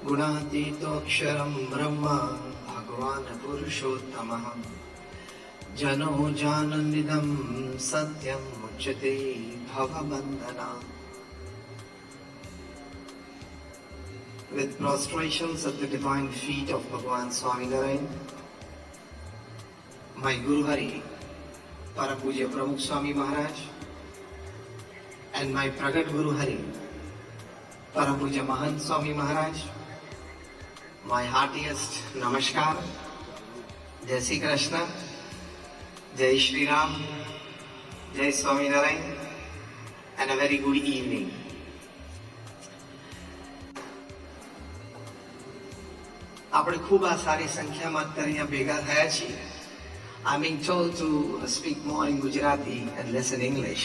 गुणातीतोऽक्षरं ब्रह्म भगवान् पुरुषोत्तमः जनो जानन्निदं सत्यं मुच्यते भवबन्धना. With prostrations at the divine feet of Bhagavan Swaminarayan, my Guru Hari, Param Pujya Pramukh Swami Maharaj, and my Pragat Guru Hari, Param Pujya Mahant Swami Maharaj, my heartiest Namaskar, Jai Shri Krishna, Jai Shri Ram, Jai Swaminarayan, and a very good evening. આપણે ખૂબ આ સારી સંખ્યામાં અત્યારે અહીંયા ભેગા થયા છીએ. I'm being told to speak more in Gujarati and less in English.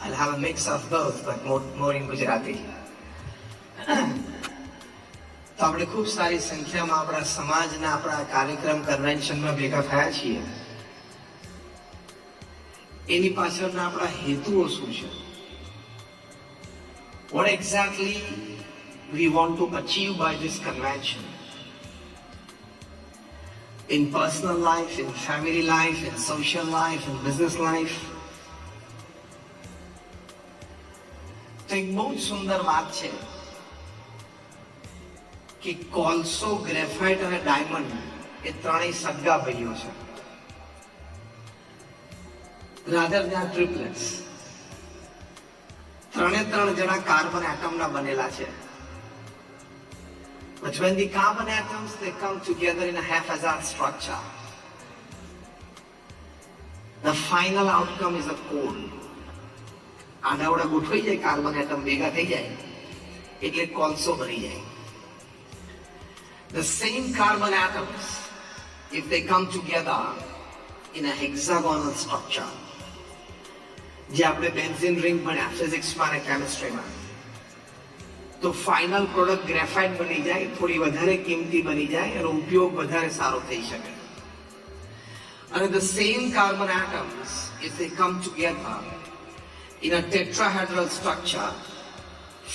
I'll have a mix of both, but more in Gujarati. તો આપણે ખૂબ સારી સંખ્યામાં આપણા સમાજના આપણા કાર્યક્રમ કન્વેન્શનમાં ભેગા થયા છીએ. એની પાછળના આપણા હેતુઓ શું છે? What exactly we want to achieve by this convention? In personal life, in family life, in social life, in business life. તો એક બહુ સુંદર વાત છે કે કોલસો, ગ્રેફાઇટ અને ડાયમંડ એ ત્રણેય સગા ભાઈઓ છે. Rather they are triplets. ત્રણે ત્રણ જણા કાર્બન એટમના બનેલા છે. But when the carbon atoms, they come together in a haphazard structure, the final outcome is a core. આડાવડા ગોઠવાઈ જાય, કાર્બન એટમ ભેગા થઈ જાય એટલે કોલસો બની જાય. The same carbon atoms, if they come together in a hexagonal structure, જે આપણે બેન્ઝીન રિંગ ભણ્યા ફિઝિક્સમાં અને કેમિસ્ટ્રીમાં, તો ફાઇનલ પ્રોડક્ટ ગ્રેફાઇટ બની જાય, થોડી વધારે કિંમતી બની જાય, એનો ઉપયોગ વધારે સારો થઈ શકે. અને the same carbon atoms, if they come together in a tetrahedral structure,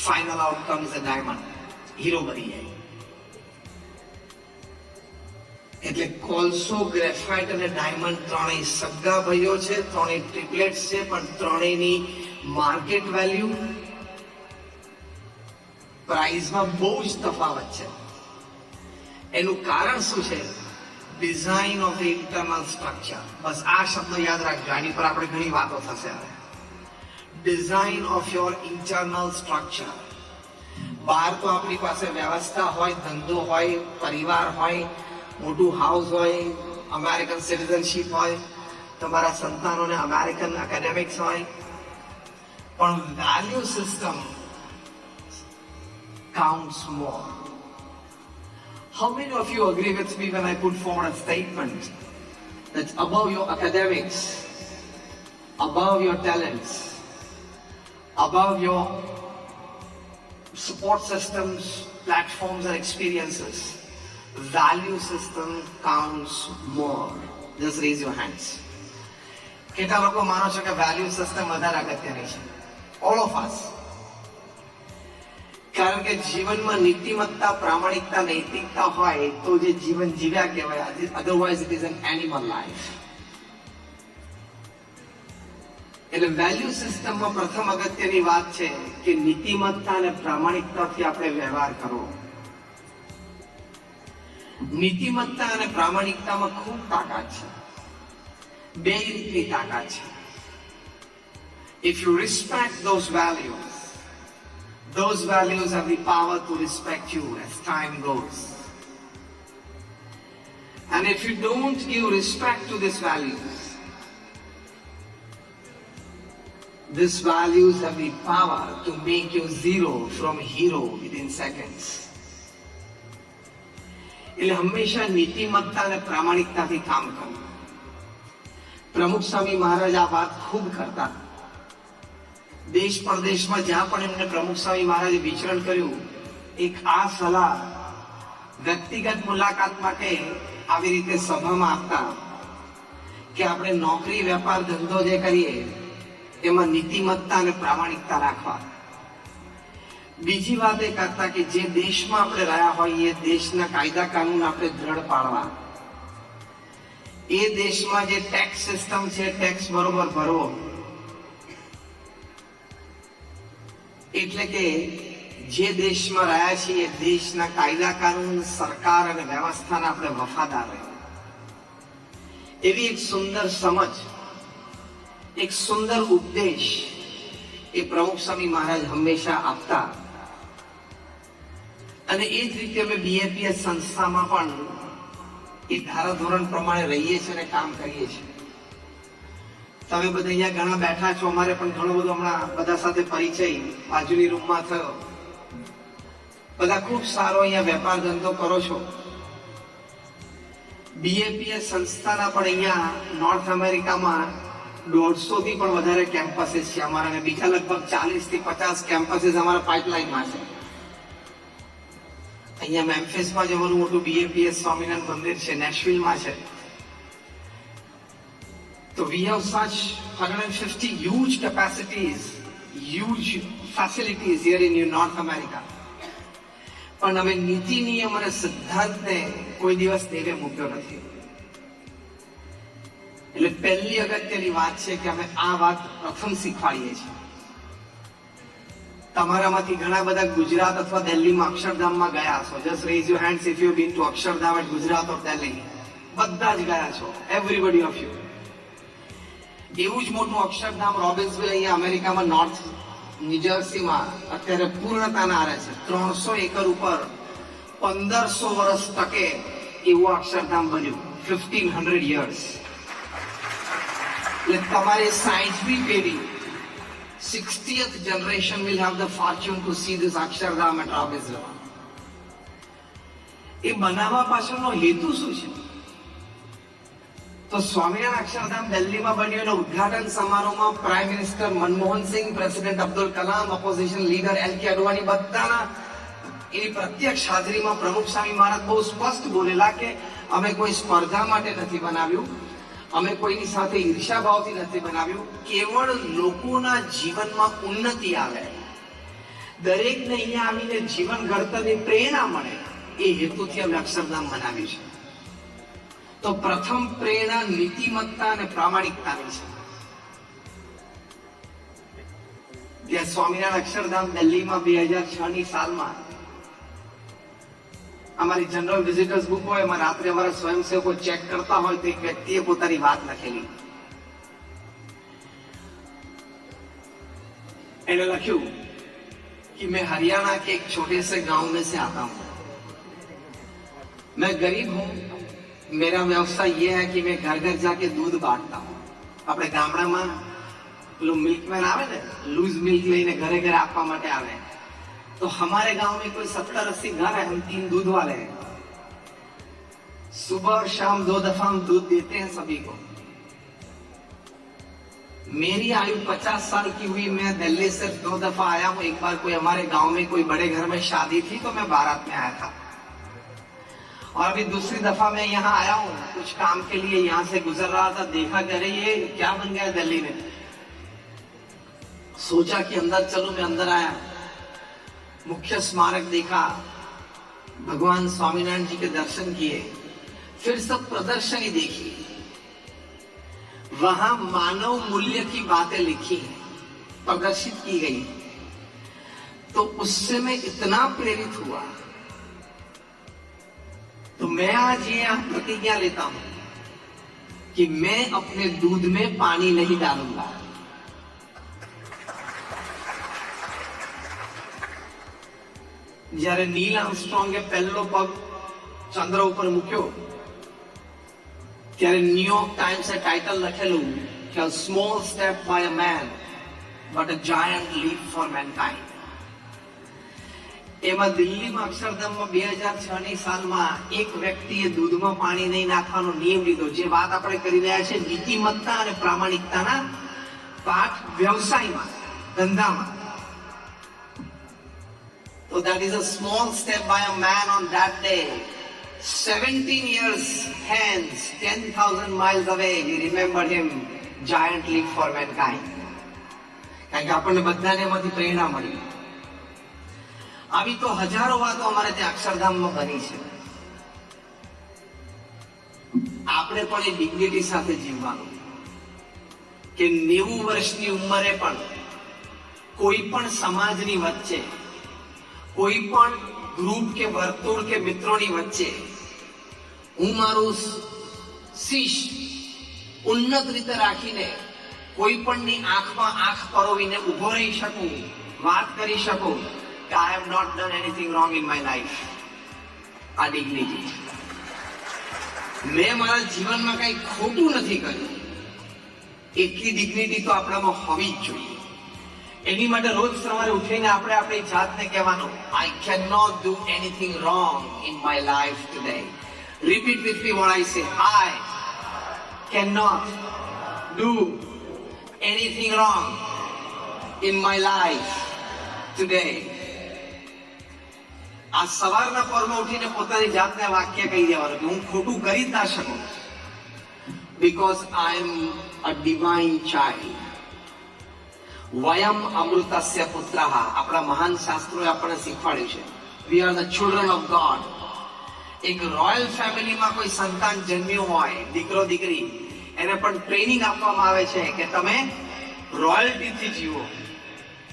final outcome is a diamond, hero બની જાય. એટલે કોલસો, ગ્રેફાઇટ અને ડાયમંડ ત્રણેય સગા ભાઈઓ છે, ત્રણેય ટ્રિપલેટ્સ છે, પણ ત્રણેયની માર્કેટ વેલ્યુ, પ્રાઇઝમાં બહુ જ તફાવત છે. એનું કારણ શું છે? Design of the internal structure. બસ આ શબ્દ યાદ રાખજો, આની પર આપણે ઘણી વાતો થશે હવે. Design of your internal structure. બહાર તો આપણી પાસે વ્યવસ્થા હોય, ધંધો હોય, પરિવાર હોય, મોટું હાઉસ હોય, અમેરિકન સિટીઝનશીપ હોય, તમારા સંતાનોને અમેરિકન એકેડેમિક્સ હોય, પણ value system counts more. How many of you agree with me when I put forward a statement that above your academics, above your talents, above your support systems, platforms and experiences, value system counts more? Just raise your hands. કેટલા લોકો માનો છો કે value system વધારે અગત્યની છે? All of us. કારણ કે જીવનમાં નીતિમત્તા, પ્રામાણિકતા, નૈતિકતા હોય તો જે જીવન જીવ્યા કહેવાય. Otherwise it is an animal life. એટલે વેલ્યુ સિસ્ટમમાં પ્રથમ અગત્યની વાત છે કે નીતિમત્તા અને પ્રામાણિકતાથી આપણે વ્યવહાર કરવો. નીતિમત્તા અને પ્રામાણિકતામાં ખૂબ તાકાત છે. બે રીતની તાકાત છે. If you respect those values have the power to respect you as time goes. And if you don't give respect to these values have the power to make you zero from hero within seconds. એટલે હંમેશા નીતિમત્તા અને પ્રામાણિકતાથી કામ કરવું. પ્રમુખ સ્વામી મહારાજ આ વાત ખૂબ કરતા. દેશ પરદેશમાં જ્યાં પણ એમને પ્રમુખ સ્વામી મહારાજે વિચરણ કર્યું, એક આ સલાહ વ્યક્તિગત મુલાકાત માટે આવી રીતે સભામાં આપતા કે આપણે નોકરી, વેપાર, ધંધો જે કરીએ એમાં નીતિમત્તા અને પ્રામાણિકતા રાખવા. બીજી વાત એ કરતા કે જે દેશમાં આપણે રહ્યા હોઈએ એ દેશના કાયદા કાનૂન આપણે દ્રઢ પાડવા, એ દેશમાં જે ટેક્સ સિસ્ટમ છે ટેક્સ બરોબર ભરવો, એટલે કે જે દેશમાં રહ્યા છીએ એ દેશના કાયદા કાનૂન, સરકાર અને વ્યવસ્થાના આપણે વફાદાર રહે, એવી એક સુંદર સમજ, એક સુંદર ઉપદેશ એ પ્રમુખ સ્વામી મહારાજ હંમેશા આપતા. અને એ જ રીતે અમે બીએપીએસ સંસ્થામાં પણ એ ધારાધોરણ પ્રમાણે રહીએ છીએ અને કામ કરીએ છીએ. તમે બધા અહીંયા ઘણા બેઠા છો, અમારે પણ ઘણો બધો હમણાં બધા સાથે પરિચય બાજુની રૂમમાં થયો. બધા ખૂબ સારો અહીંયા વેપાર ધંધો કરો છો. બીએપીએસ સંસ્થાના પણ અહીંયા નોર્થ અમેરિકામાં 150 થી પણ વધારે કેમ્પસીસ છે અમારા, અને બીજા લગભગ 40 થી 50 કેમ્પસીસ અમારા પાઇપલાઇનમાં છે. અહીંયા મેમ્ફિસમાં જે અમારું મોટું બીએપીએસ સ્વામિનારાયણ મંદિર છે, નેશવિલમાં છે. તો we have such 150 huge capacities, huge facilities here in North America. પણ અમે નીતિ નિયમ અને સિદ્ધાંતને કોઈ દિવસ દેવે મૂક્યો નથી. એટલે પહેલી અગત્યની વાત છે કે અમે આ વાત પ્રથમ શીખવાડીએ છીએ. તમારામાંથી ઘણા બધા ગુજરાત અથવા દિલ્હીમાં અક્ષરધામમાં ગયા છો. Just raise your hands if you been to Akshardham at Gujarat or Delhi. બધા જ ગયા છો, એવરીબડી ઓફ યુ. એવું જ મોટું અક્ષરધામ રોબિન્સવિલ અહીંયા અમેરિકામાં નોર્થ ન્યુજર્સીમાં અત્યારે પૂર્ણતાના આરે છે. 300 એકર ઉપર 1500 વર્ષ ટકે એવું અક્ષરધામ બન્યું, 1500 years. એટલે તમારી 60મી પેઢી, 60th generation will have the fortune to see this Akshardham at Robbinsville. એ બનાવવા પાછળનો હેતુ શું છે? તો સ્વામિનારાયણ અક્ષરધામ દિલ્હીમાં બન્યું એના ઉદઘાટન સમારોહમાં prime minister Manmohan Singh, president Abdul Kalam, opposition leader LK. Advani બધાના એની પ્રત્યક્ષ હાજરીમાં પ્રમુખ સ્વામી મહારાજ બહુ સ્પષ્ટ બોલેલા કે અમે કોઈ સ્પર્ધા માટે નથી બનાવ્યું, અમે કોઈની સાથે ઈર્ષાભાવથી નથી બનાવ્યું, કેવળ લોકોના જીવનમાં ઉન્નતિ આવે, દરેકને અહીંયા આવીને જીવન ઘડતરની પ્રેરણા મળે, એ હેતુથી અમે અક્ષરધામ બનાવ્યું છે. તો પ્રથમ પ્રેરણા નીતિમત્તા અને પ્રામાણિકતાની છે. ત્યાં સ્વામિનારાયણ અક્ષરધામ દિલ્હીમાં 2006ની સાલમાં અમારી જનરલ વિઝિટર્સ બુક હોય, એમાં રાત્રે અમારા સ્વયંસેવકો ચેક કરતા હોય તો એક વ્યક્તિએ પોતાની વાત લખેલી. એને લખ્યું कि मैं हरियाणा के एक छोटे से गांव में से आता हूं, मैं गरीब हूं, मेरा व्यवसाय ये है कि मैं घर घर जाके दूध बांटता हूं. આપણે ગામડામાં પેલું મિલ્કમેન આવે ને, લૂઝ મિલ્ક લઈને ઘરે ઘરે આપવા માટે આવે. तो हमारे गांव में कोई 70-80 घर है, हम 3 दूध वाले हैं. सुबह और शाम 2 दफा हम दूध देते हैं सभी को. मेरी आयु 50 साल की हुई, मैं दिल्ली से 2 दफा आया हूं. एक बार कोई हमारे गांव में कोई बड़े घर में शादी थी तो मैं बारात में आया था, और अभी दूसरी दफा मैं यहाँ आया हूँ कुछ काम के लिए. यहाँ से गुजर रहा था, देखा कि अरे ये क्या बन गया दिल्ली में. सोचा कि अंदर चलो, मैं अंदर आया, मुख्य स्मारक देखा, भगवान स्वामीनारायण जी के दर्शन किए, फिर सब प्रदर्शनी देखी. वहां मानव मूल्य की बातें लिखी हैं, प्रदर्शित की गई. तो उससे मैं इतना प्रेरित हुआ, तो मैं आज ये प्रतिज्ञा लेता हूं कि मैं अपने दूध में पानी नहीं डालूंगा. જ્યારે નીલ આર્મસ્ટ્રોંગે પહેલો પગ ચંદ્ર ઉપર મૂક્યો ત્યારે ન્યુયોર્ક ટાઈમ્સે ટાઇટલ લખેલું કે a small step by a man but a giant leap for mankind. એમાં દિલ્હીમાં અક્ષરધામમાં 2006ની સાલમાં એક વ્યક્તિએ દૂધમાં પાણી નહીં નાખવાનો નિયમ લીધો. જે વાત આપણે કરી રહ્યા છે નીતિમત્તા અને પ્રામાણિકતાના પાઠ વ્યવસાયમાં, ધંધામાં. So that is a small step by a man on that day. 17 years hence, 10,000 miles away, we remembered him, giant leap for mankind. કારણ કે આપણને બધાને એમાંથી પ્રેરણા મળી. આવી તો હજારો વાતો અમારે ત્યાં અક્ષરધામમાં બની છે. આપણે પણ એ ડિગ્નિટી સાથે જીવવાનું કે 90 વર્ષની ઉંમરે પણ કોઈ પણ સમાજની વચ્ચે, કોઈ પણ ગ્રુપ કે વર્તુળ કે મિત્રોની વચ્ચે હું મારું શીશ ઉન્નત રીતે રાખીને કોઈ પણની આંખમાં આંખ પરોવીને ઉભો રહી શકું, વાત કરી શકું કે I have not done anything wrong in my life. આ ડિગ્નિટી. મેં મારા જીવનમાં કઈ ખોટું નથી કર્યું, એટલી ડિગ્નિટી તો આપણામાં હોવી જ જોઈએ. એની માટે રોજ સવારે ઉઠીને આપણે આપણી જાતને કહેવાનું, I can not do anything wrong in my life today. Repeat with me what I say. I can not do anything wrong in my life today. આ સવારના પરમાં ઉઠીને પોતાની જાતને વાક્ય કહી દેવાનું કે હું ખોટું કરી જ ના શકું, because I am a divine child. વયમ અમૃતસ્ય પુત્રઃ. આપણા મહાન શાસ્ત્રોએ આપણને શીખવાડ્યું છે, we are the children of God. એક રોયલ ફેમિલીમાં કોઈ સંતાન જન્મ્યું હોય, દીકરો દીકરી, એને પણ ટ્રેનિંગ આપવામાં આવે છે કે તમે રોયલ્ટીથી જીવો.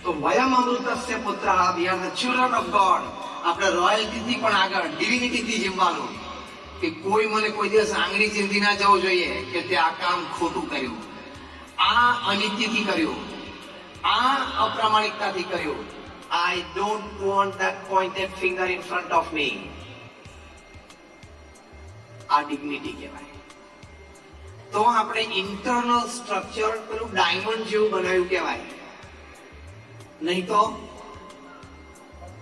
તો વયમ અમૃતસ્ય પુત્રઃ, we are the children of God. આપણે રોયલ્ટીથી પણ આગળ ડિવિનિટીથી જીવવાનું કે કોઈ મને કોઈ દિવસ આંગળી ચીંધી ના જવું જોઈએ કે તે આ કામ ખોટું કર્યું, આ અનિત્યથી કર્યું, આ અપ્રામાણિકતાથી કર્યું. I don't want that pointed finger in front of me. આ ડિગ્નિટી કહેવાય. તો આપણે ઇન્ટરનલ સ્ટ્રક્ચર પેલું ડાયમંડ જેવું બનાવ્યું કહેવાય, નહીં તો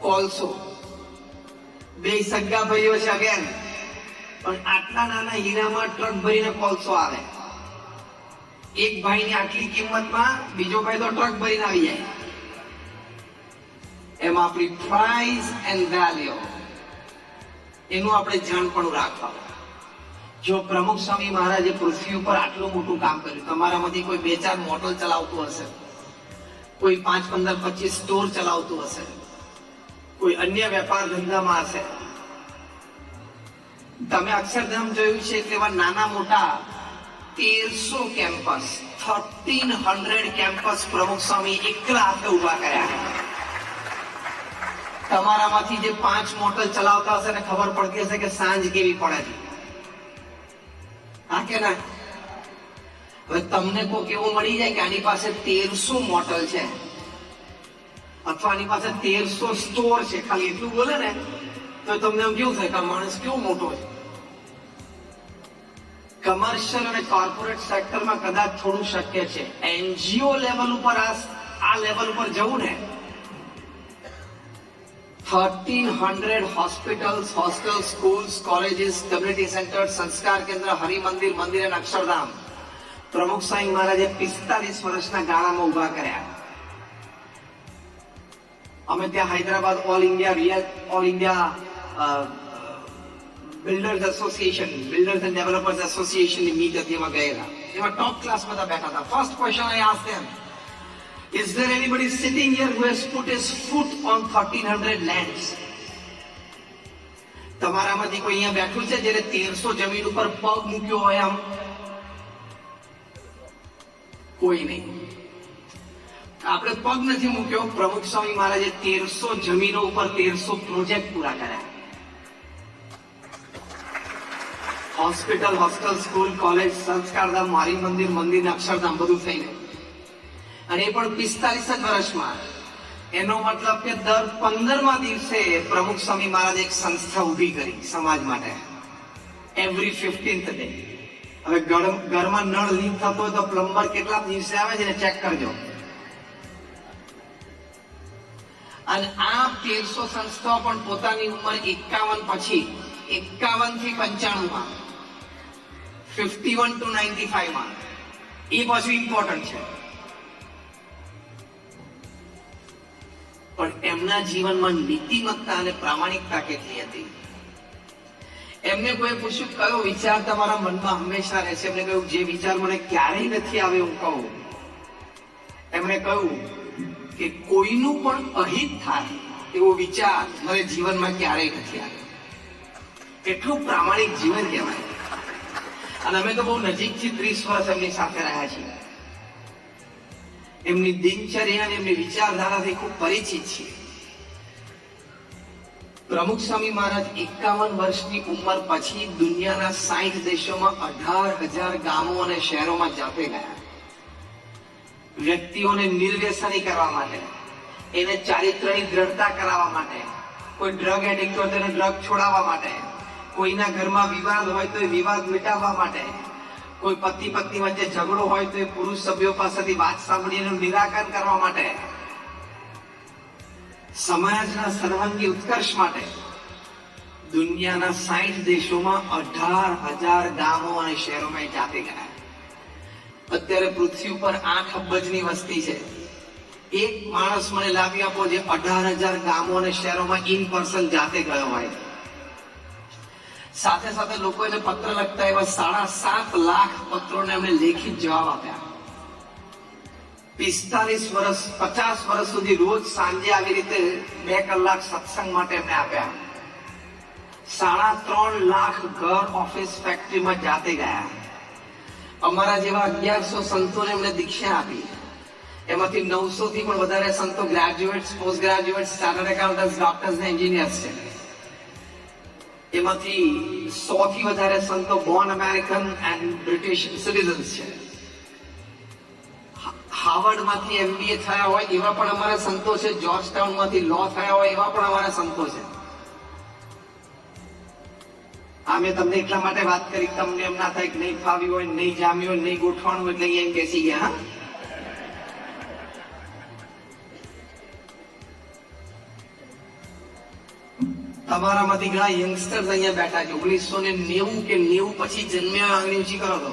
કોલસો. બે સગા ભાઈઓ છે અગેન, પણ આટલા નાના હીરામાં ટ્રક ભરીને કોલસો આવે. એક ભાઈની આટલી કિંમતમાં બીજો ભાઈ તો ટ્રક ભરીને આવી જાય. એમાં આપણી પ્રાઇસ એન્ડ વેલ્યુ, એનું આપણે જાણપણું રાખવાનું. જો પ્રમુખ સ્વામી મહારાજે પૃથ્વી ઉપર આટલું મોટું કામ કર્યું, તમારામાંથી કોઈ 2-4 મોટલ ચલાવતું હશે, કોઈ 5, 15, 25 સ્ટોર ચલાવતું હશે, કોઈ અન્ય વેપાર ધંધામાં હશે. તમે અક્ષરધામ જોયું છે એટલે એવા નાના મોટા 1300 કેમ્પસ, 1300 કેમ્પસ પ્રમુખ સ્વામી એકલા હાથે ઉભા કર્યા. તમારામાંથી જે 5 મોટલ ચલાવતા હશે ને ખબર પડતી હશે કે સાંજ કેવી પડે છે. હા કે ના? હવે તમને કોઈ કેવું મળી જાય કે આની પાસે 1300 મોટલ છે અથવા આની પાસે 1300 સ્ટોર છે, ખાલી એટલું બોલે ને તો તમને એમ કેવું થાય કે આ માણસ કેવો મોટો છે. કમર્શિયલ અને કોર્પોરેટ સેક્ટરમાં કદાચ થોડું શક્ય છે. એનજીઓ લેવલ ઉપર આ લેવલ ઉપર જવું ને, 1300 hospitals, hostel, schools, colleges, community centre, સંસ્કાર કેન્દ્ર, હરિમંદિર, મંદિર અને અક્ષરધામ પ્રમુખ સ્વામી મહારાજે 45 વર્ષના ગાળામાં ઉભા કર્યા. અમે ત્યાં Hyderabad all India builders association, builders and developers એસોસિએશનની મીટ હતી, એમાં ગયેલા. એમાં ટોપ ક્લાસ બધા બેઠા હતા. First question I asked them, is there anybody sitting here who has put his foot on 1300 lands? તમારામાંથી કોઈ અહીંયા બેઠું છે જેને 1300 જમીન ઉપર પગ મૂક્યો હોય? આમ કોઈ નહીં. આપણે પગ નથી મૂક્યો. પ્રમુખ સ્વામી મહારાજે 1300 જમીનો ઉપર 1300 પ્રોજેક્ટ પૂરા કર્યા. Hospital, hostel, school, college, Sanskardham, મારી મંદિર, મંદિર, અક્ષરધામ બધું થઈને, અને એ પણ 45 જ વર્ષમાં. એનો મતલબ કે દર 15મા દિવસે પ્રમુખ સ્વામી મહારાજે એક સંસ્થા ઊભી કરી સમાજ માટે, એવરી 15th ડે. હવે ઘરમાં નળ લીક થતો હોય તો પ્લમ્બર કેટલા દિવસે આવે છે ને ચેક કરજો. અને આ 1300 સંસ્થાઓ પણ પોતાની ઉંમર 51 પછી, 51 થી 95માં, 51 to 95માં, એ પાછું ઇમ્પોર્ટન્ટ છે. પણ એમના જીવનમાં નીતિમત્તા અને પ્રામાણિકતા કેટલી હતી. એમને કોઈ પૂછ્યું કયો વિચાર તમારા મનમાં હંમેશા રહેશે? એમને કહ્યું જે વિચાર મને ક્યારેય નથી આવે હું કહું. એમણે કહ્યું કે કોઈનું પણ અહિત થાય એવો વિચાર મને જીવનમાં ક્યારેય નથી આવ્યો. એટલું પ્રામાણિક જીવન કહેવાય. અને અમે તો બહુ નજીકથી 30 વર્ષ એમની સાથે રહ્યા છીએ. એમની દિનચર્યા અને એમની વિચારધારાથી ખૂબ પરિચિત છીએ. પ્રમુખ સ્વામી મહારાજ 51 વર્ષની ઉંમર પછી દુનિયાના 60 દેશોમાં 18,000 ગામો અને શહેરોમાં જાતે ગયા. વ્યક્તિઓને નિર્વ્યસની કરવા માટે, એને ચારિત્રની દ્રઢતા કરાવવા માટે, કોઈ ડ્રગ એડિક્ટ હોય તેને ડ્રગ છોડાવવા માટે, કોઈના ઘરમાં વિવાદ હોય તો એ વિવાદ મિટાવવા માટે, કોઈ પતિ પત્ની વચ્ચે ઝઘડો હોય તો એ પુરુષ સભ્યો પાસેથી વાત સાંભળીને નિરાકરણ કરવા માટે, સમાજના સર્વાંગી ઉત્કર્ષ માટે દુનિયાના 60 દેશોમાં 18,000 ગામો અને શહેરોમાં જાતે ગયા. અત્યારે પૃથ્વી ઉપર 8 અબજની વસ્તી છે. એક માણસ મને લાવી આપો જે 18,000 ગામો અને શહેરોમાં ઇન પર્સન જાતે ગયો હોય. સાથે સાથે લોકો એને પત્ર લખતા એવા 7.5 લાખ પત્રોને એમણે લેખિત જવાબ આપ્યા. 45 વર્ષ 50 વર્ષ સુધી રોજ સાંજે આવી રીતે 2 કલાક સત્સંગ માટે એમને આપ્યા. 3.5 લાખ ઘર, ઓફિસ, ફેક્ટરીમાં જાતે ગયા. અમારા જેવા 1100 સંતોને એમને દીક્ષા આપી. એમાંથી 900 થી પણ વધારે સંતો graduates, post graduates, chartered accountants, doctors ને એન્જિનિયર્સ છે. એમાંથી 100 થી વધારે સંતો Born American and British citizens છે. હાર્વર્ડ માંથી MBA થયા હોય એવા પણ અમારા સંતો છે. જોર્જ ટાઉન માંથી લો થયા હોય એવા પણ અમારા સંતો છે. આ મેં તમને એટલા માટે વાત કરી, તમને એમ ના થાય કે નહીં ફાવી હોય, નહીં જામી હોય, નહીં ગોઠવાનું એટલે અહીંયા બેસી ગયા. હા, તમારામાંથી ઘણા યંગસ્ટર્સ અહીંયા બેઠા છે. 1990 કે 90 પછી જન્મ્યા. આંગળી ઊંચી કરો તો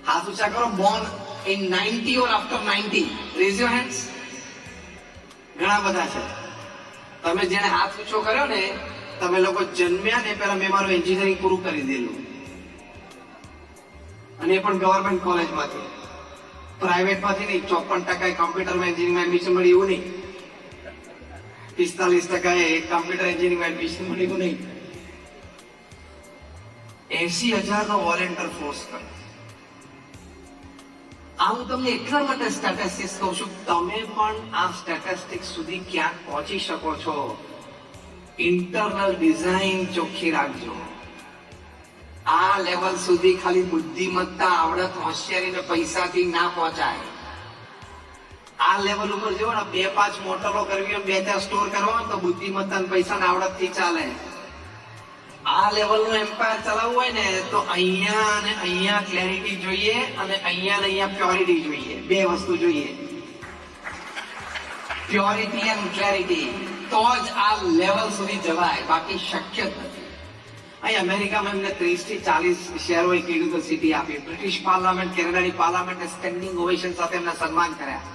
હાથ ઊંચા કરો. Born in 90 or after 90, raise your hands. ઘણા બધા છે. તમે જેને હાથ ઊંચો કર્યો ને, તમે લોકો જન્મ્યા ને પહેલા મેં મારું એન્જિનિયરિંગ પૂરું કરી દીધું, અને એ પણ ગવર્મેન્ટ કોલેજમાંથી, પ્રાઇવેટમાંથી નહીં. 54% કોમ્પ્યુટરમાં એન્જિનિયરિંગમાં એડમિશન મળી એવું નહીં. 45% કોમ્પ્યુટર એન્જિનિયરિંગમાં એડમિશન મળી એવું નહીં. 80,000 નો વોલેન્ટિયર ફોર્સ કર્યો. આ હું તમને એટલા માટે સ્ટેટિસ્ટિક્સ કહું છું, તમે પણ આ સ્ટેટિસ્ટિક્સ સુધી ક્યાંક પહોંચી શકો છો. ઇન્ટરનલ ડિઝાઇન ચોખ્ખી રાખજો. આ લેવલ સુધી ખાલી બુદ્ધિમત્તા, આવડત, હોશિયારી ને પૈસાથી ના પહોંચાય. આ લેવલ ઉપર જો ને 2-5 મોટરો કરવી હોય, 2-4 સ્ટોર કરવા હોય તો બુદ્ધિમત્તા ને પૈસા ને આવડત થી ચાલે. આ લેવલ નું એમ્પાયર ચલાવવું હોય ને તો અહીંયા અને અહીંયા ક્લેરિટી જોઈએ, અને અહીંયા ને અહીંયા પ્યોરિટી જોઈએ. 2 વસ્તુ જોઈએ, પ્યોરિટી એન્ડ ક્લેરિટી. તો જ આ લેવલ સુધી જવાય, બાકી શક્ય જ નથી. અહીં અમેરિકામાં એમને 30 થી 40 શહેરોએ કીધું સિટી આપી. બ્રિટિશ પાર્લામેન્ટ, કેનેડાની પાર્લામેન્ટે સ્ટેન્ડિંગ ઓવેશન સાથે એમને સન્માન કર્યા.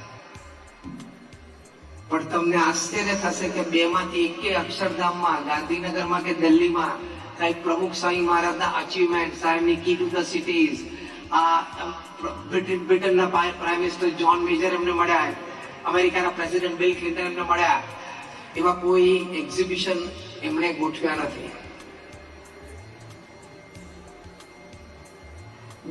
પણ તમને આશ્ચર્ય થશે કે 2 માંથી એકે અક્ષરધામમાં, ગાંધીનગરમાં કે દિલ્હીમાં કઈક પ્રમુખ સ્વામી મહારાજના અચીવમેન્ટ, સાહેબની કી ટુ ધ સિટીઝ, બ્રિટનના પ્રાઇમ મિનિસ્ટર જ્હોન મેજર એમને મળ્યા, અમેરિકાના પ્રેસિડેન્ટ બિલ ક્લિન્ટન એમને મળ્યા, એવા કોઈ એક્ઝિબિશન એમણે ગોઠવ્યા નથી.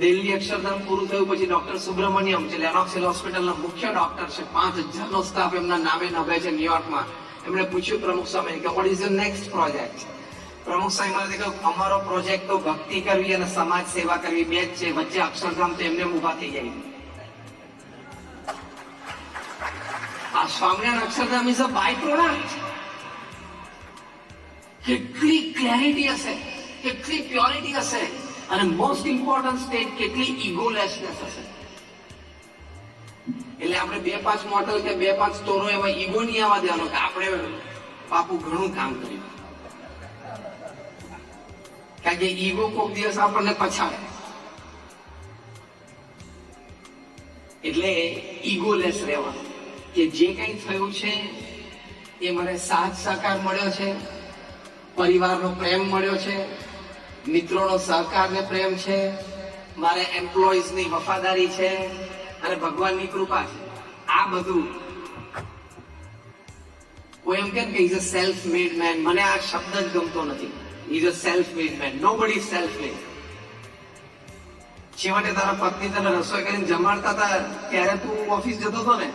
દિલ્હી અક્ષરધામ પૂરું થયું પછી ડોક્ટર સુબ્રમણ્યમ જે લેનોક્સ હિલ હોસ્પિટલના મુખ્ય ડોક્ટર છે, 5,000 નો સ્ટાફ એમના નામે નભે છે ન્યુયોર્કમાં. એમણે પૂછ્યું પ્રમુખ સ્વામી કે what is your next project? પ્રમુખ સ્વામી મહારાજે કહ્યું અમારો પ્રોજેક્ટ તો ભક્તિ કરવી અને સમાજ સેવા કરવી 2 જ છે. વચ્ચે અક્ષરધામ તો એમને ઉભા થઈ જાય. આ Swaminarayan Akshardham is a by product. કેટલી ક્લેરિટી હશે, કેટલી પ્યોરિટી હશે, અને મોસ્ટ ઇમ્પોર્ટન્ટ સ્ટેટ કેટલી ઇગોલેસનેસ હશે. એટલે આપણે 2-5 મોટલ કે 2-5 સ્ટોરો એમાં ઈગો નહીં આવવા દેવાનો કે આપણે બાપુ ઘણું કામ કર્યું. કારણ કે ઈગો કોઈક દિવસ આપણને પછાડે. એટલે ઈગોલેસ રહેવાનું કે જે કંઈ થયું છે એ મને સાથ સહકાર મળ્યો છે, પરિવારનો પ્રેમ મળ્યો છે, મિત્રોનો સહકાર ને પ્રેમ છે, મારે એમ્પ્લોઈઝની વફાદારી છે, અને ભગવાનની કૃપા છે. આ બધું કોઈ એમ કે is a self made main, મને આ શબ્દ જ ગમતો નથી. Is a self made main. Nobody self made. છેવટે તારા પત્ની તને રસોઈ કરીને જમાડતા હતા ત્યારે તું ઓફિસ જતો હતો ને.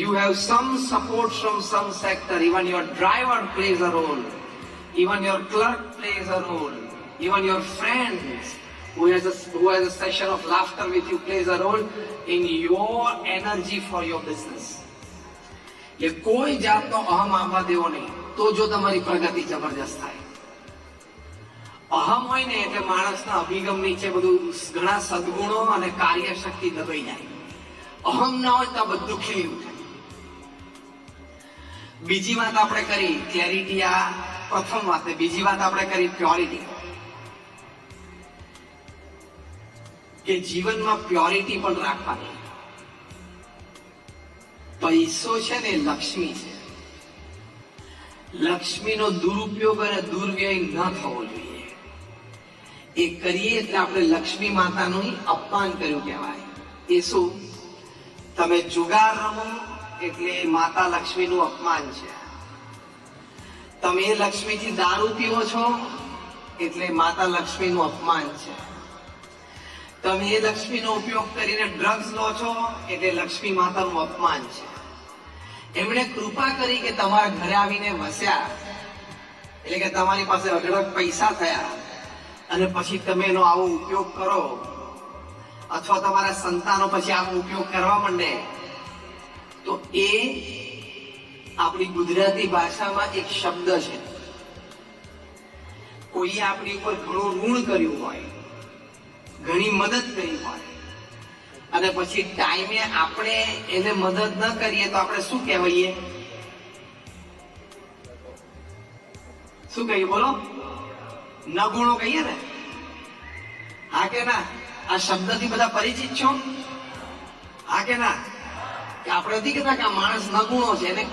You have some support from some sector. Even your driver plays a role. Even your clerk plays a role. Even your friends who has a session of laughter with you plays a role in your energy for your business. એ કોઈ જાતનો અહમ આવવા દેવો નહીં, તો જો તમારી પ્રગતિ જબરજસ્ત થાય. અહમ હોય ને એટલે માણસના અભિગમ નીચે બધું ઘણા સદગુણો અને કાર્યશક્તિ દબાઈ જાય. અહમ ના હોય તો બધું ખીલી ઉઠે. બીજી વાત આપણે કરી ક્લેરિટી, આ પ્રથમ વાત. બીજી વાત આપણે કરી પ્યોરિટી, કે જીવનમાં પ્યોરિટી પણ રાખવાની. પૈસો છે ને લક્ષ્મી છે. લક્ષ્મીનો દુરુપયોગ અને દુર્વ્યય ન થવો જોઈએ. એ કરીએ એટલે આપણે લક્ષ્મી માતાનું અપમાન કર્યું કહેવાય. એ શું? તમે જુગાર રમો એટલે માતા લક્ષ્મીનું અપમાન છે. તમે લક્ષ્મીથી દારૂ પીવો છો એટલે માતા લક્ષ્મીનું અપમાન છે. તમે એ લક્ષ્મીનો ઉપયોગ કરીને ડ્રગ્સ લો છો એટલે લક્ષ્મી માતાનું અપમાન છે. એમણે કૃપા કરી કે તમારા ઘરે આવીને વસ્યા, એટલે કે તમારી પાસે અઢળક પૈસા થયા, અને પછી તમે એનો આવો ઉપયોગ કરો, અથવા તમારા સંતાનો પછી આવો ઉપયોગ કરવા માંડે, તો એ આપણી ગુજરાતી ભાષામાં એક શબ્દ છે. કોઈએ આપણી ઉપર ઘણું ઋણ કર્યું હોય, ઘણી મદદ કરી હોય, અને પછી ટાઈમે આપણે એને મદદ ન કરીએ તો આપણે શું કહેવાઈએ? શું કહીએ? બોલો. નગુણો કહીએ ને. હા કે ના? આ શબ્દથી બધા પરિચિત છો? હા કે ના? આપણે નથી કહેતા કે આ માણસ નગુણો છે, એને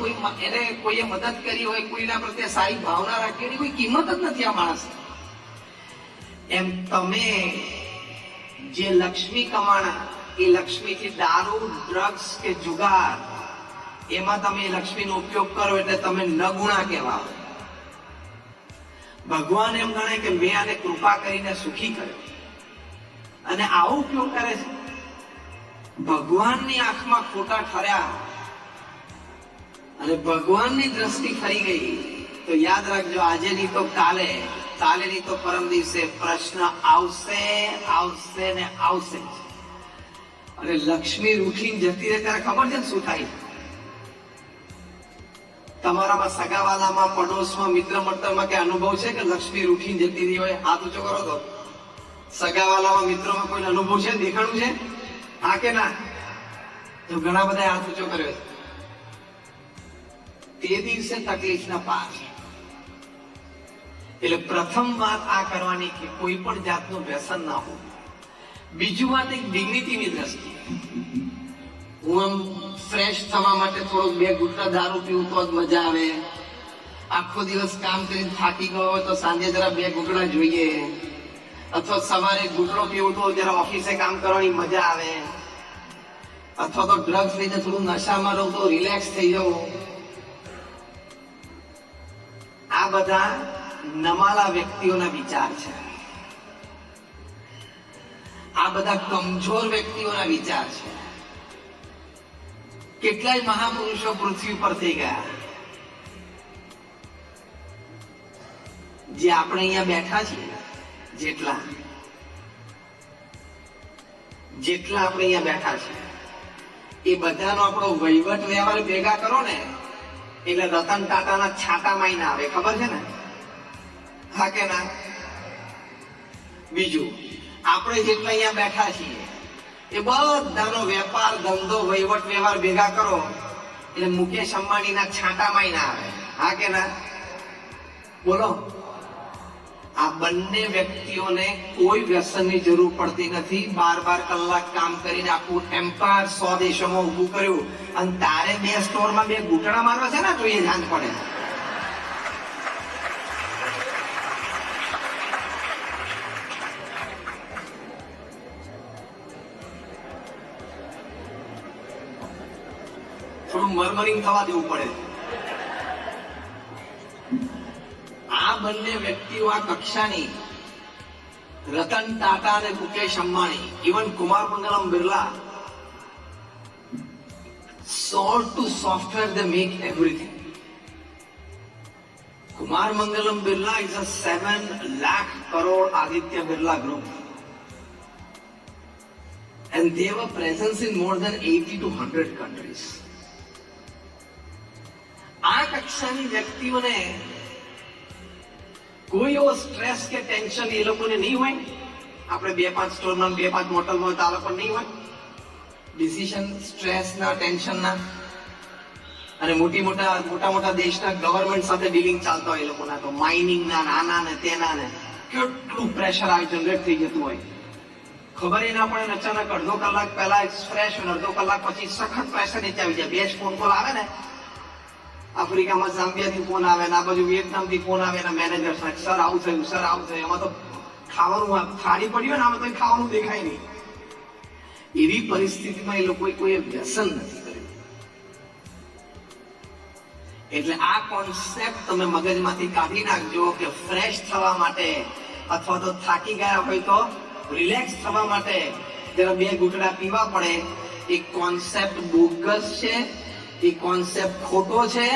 કોઈએ મદદ કરી હોય, કોઈના પ્રત્યે સારી ભાવના રાખી, એની કોઈ કિંમત જ નથી આ માણસ. એમ તમે જે લક્ષ્મી કમાણા, એ લક્ષ્મીથી દારૂ, ડ્રગ્સ કે જુગાર, એમાં તમે લક્ષ્મીનો ઉપયોગ કરો એટલે તમે નગુણા કહેવાઓ. ભગવાન એમ ગણે કે મેં આને કૃપા કરીને સુખી કર્યો, અને આવો ઉપયોગ કરે છે. ભગવાનની આંખમાં ખોટા ઠર્યા અને ભગવાનની દ્રષ્ટિ ફરી ગઈ તો યાદ રાખજો, આજે નહીં તો કાલે, કાલે નહીં તો પરમ દિવસે પ્રશ્ન આવશે, આવશે ને આવશે. અને લક્ષ્મી રૂઠીને જતી રહે ત્યારે ખબર છે ને શું થાય? તમારામાં સગાવાલામાં, પડોશમાં, મિત્ર મંડળમાં કે અનુભવ છે કે લક્ષ્મી રૂઠીને જતી રહી હોય? હાથ ઊંચો કરો તો. સગાવાલામાં, મિત્રોમાં કોઈ અનુભવ છે? દેખાણું છે? હા કે ના? તો ઘણા બધા હાથ ઊંચો કર્યો. તે દિવસે તકલીફ ના પાર. એટલે પ્રથમ વાત આ કરવાની કે કોઈ પણ જાતનું વ્યસન ના હોય. બીજું વાત એક ડિગ્નિટીની દ્રષ્ટિએ, હું આમ ફ્રેશ થવા માટે થોડોક 2 ઘૂંટડા દારૂ પીવું તો જ મજા આવે. આખો દિવસ કામ કરીને થાકી ગયો હોય તો સાંજે જરા 2 ઘૂંટડા જોઈએ, અથવા સવારે ઘૂંટડો પીવું તો જરા ઓફિસે કામ કરવાની મજા આવે, અથવા તો ડ્રગ્સ લઈને થોડું નશામાં રહું તો રિલેક્સ થઈ જવું. આ બધા નમાલા વ્યક્તિઓના વિચાર છે. આ બધા કમજોર વ્યક્તિઓના વિચાર છે. કેટલાય મહાપુરુષો પૃથ્વી પર થઈ ગયા, જે આપણે અહીંયા બેઠા છીએ, જેટલા આપણે અહીંયા બેઠા છીએ, એ બધાનો આપણો વહીવટ વ્યવહાર ભેગા કરો ને એટલે રતન ટાટાના છાટામાં ના આવે. ખબર છે ને? હા કે ના? બીજું, આપણે જેટલા અહીંયા બેઠા છીએ એ બધાનો વેપાર, ધંધો, વહીવટ વ્યવહાર ભેગા કરો એટલે મુકેશ અંબાણીના છાંટામાં ના આવે. હા કે ના? બોલો. આ બંને વ્યક્તિઓને કોઈ વ્યસનની જરૂર પડતી નથી. 12 કલાક કામ કરીને આખું એમ્પાયર 100 દેશોમાં ઉભું કર્યું, અને તારે 2 સ્ટોરમાં 2 ઘૂંટડા મારવા છે ને જોઈએ જાણ પડે. થોડું મરમરિંગ થવા દેવું પડે. બંને વ્યક્તિઓ આ કક્ષાની, રતન ટાટા અને Mukesh Ambani, even Kumar Mangalam Birla, sold to software, they make everything. Kumar Mangalam Birla is a 7 lakh crore Aditya Birla group. And they have a presence in more than 80 to 100 countries. આ કક્ષાની વ્યક્તિઓને કોઈ એવો સ્ટ્રેસ કે ટેન્શન એ લોકોને નહીં હોય. આપણે 2-5 સ્ટોરમાં 2-5 મોટલમાં હોય તો આ લોકો નહીં હોય ડિસિઝન સ્ટ્રેસના ટેન્શનના. અને મોટા દેશના ગવર્મેન્ટ સાથે ડીલિંગ ચાલતા હોય એ લોકોના, તો માઇનિંગના આના ને તેના ને કેટલું પ્રેશર આ જનરેટ થઈ જતું હોય, ખબર ના પડે. અચાનક અડધો કલાક પહેલા ફ્રેશ અને અડધો કલાક પછી સખત પ્રેશર નીચે આવી જાય. 2 ફોન કોલ આવે ને, આફ્રિકામાં ઝામ્બિયાથી ફોન આવે ને, આ બાજુ વિયેતનામથી ફોન આવે ને, મેનેજર સર આવું થયું, સર આવું થયું. એમાં તો ખાવાનું થાળી પડી હોય ને, આમાં તો ખાવાનું દેખાય નહીં. એવી પરિસ્થિતિમાં એ લોકોએ કોઈ વ્યસન નથી કર્યું. એટલે આ કોન્સેપ્ટ તમે મગજમાંથી કાઢી નાખજો કે ફ્રેશ થવા માટે અથવા તો થાકી ગયા હોય તો રિલેક્સ થવા માટે જરા 2 ઘૂંટડા પીવા પડે. એ કોન્સેપ્ટ બોગસ છે, એ કોન્સેપ્ટ ખોટો છે,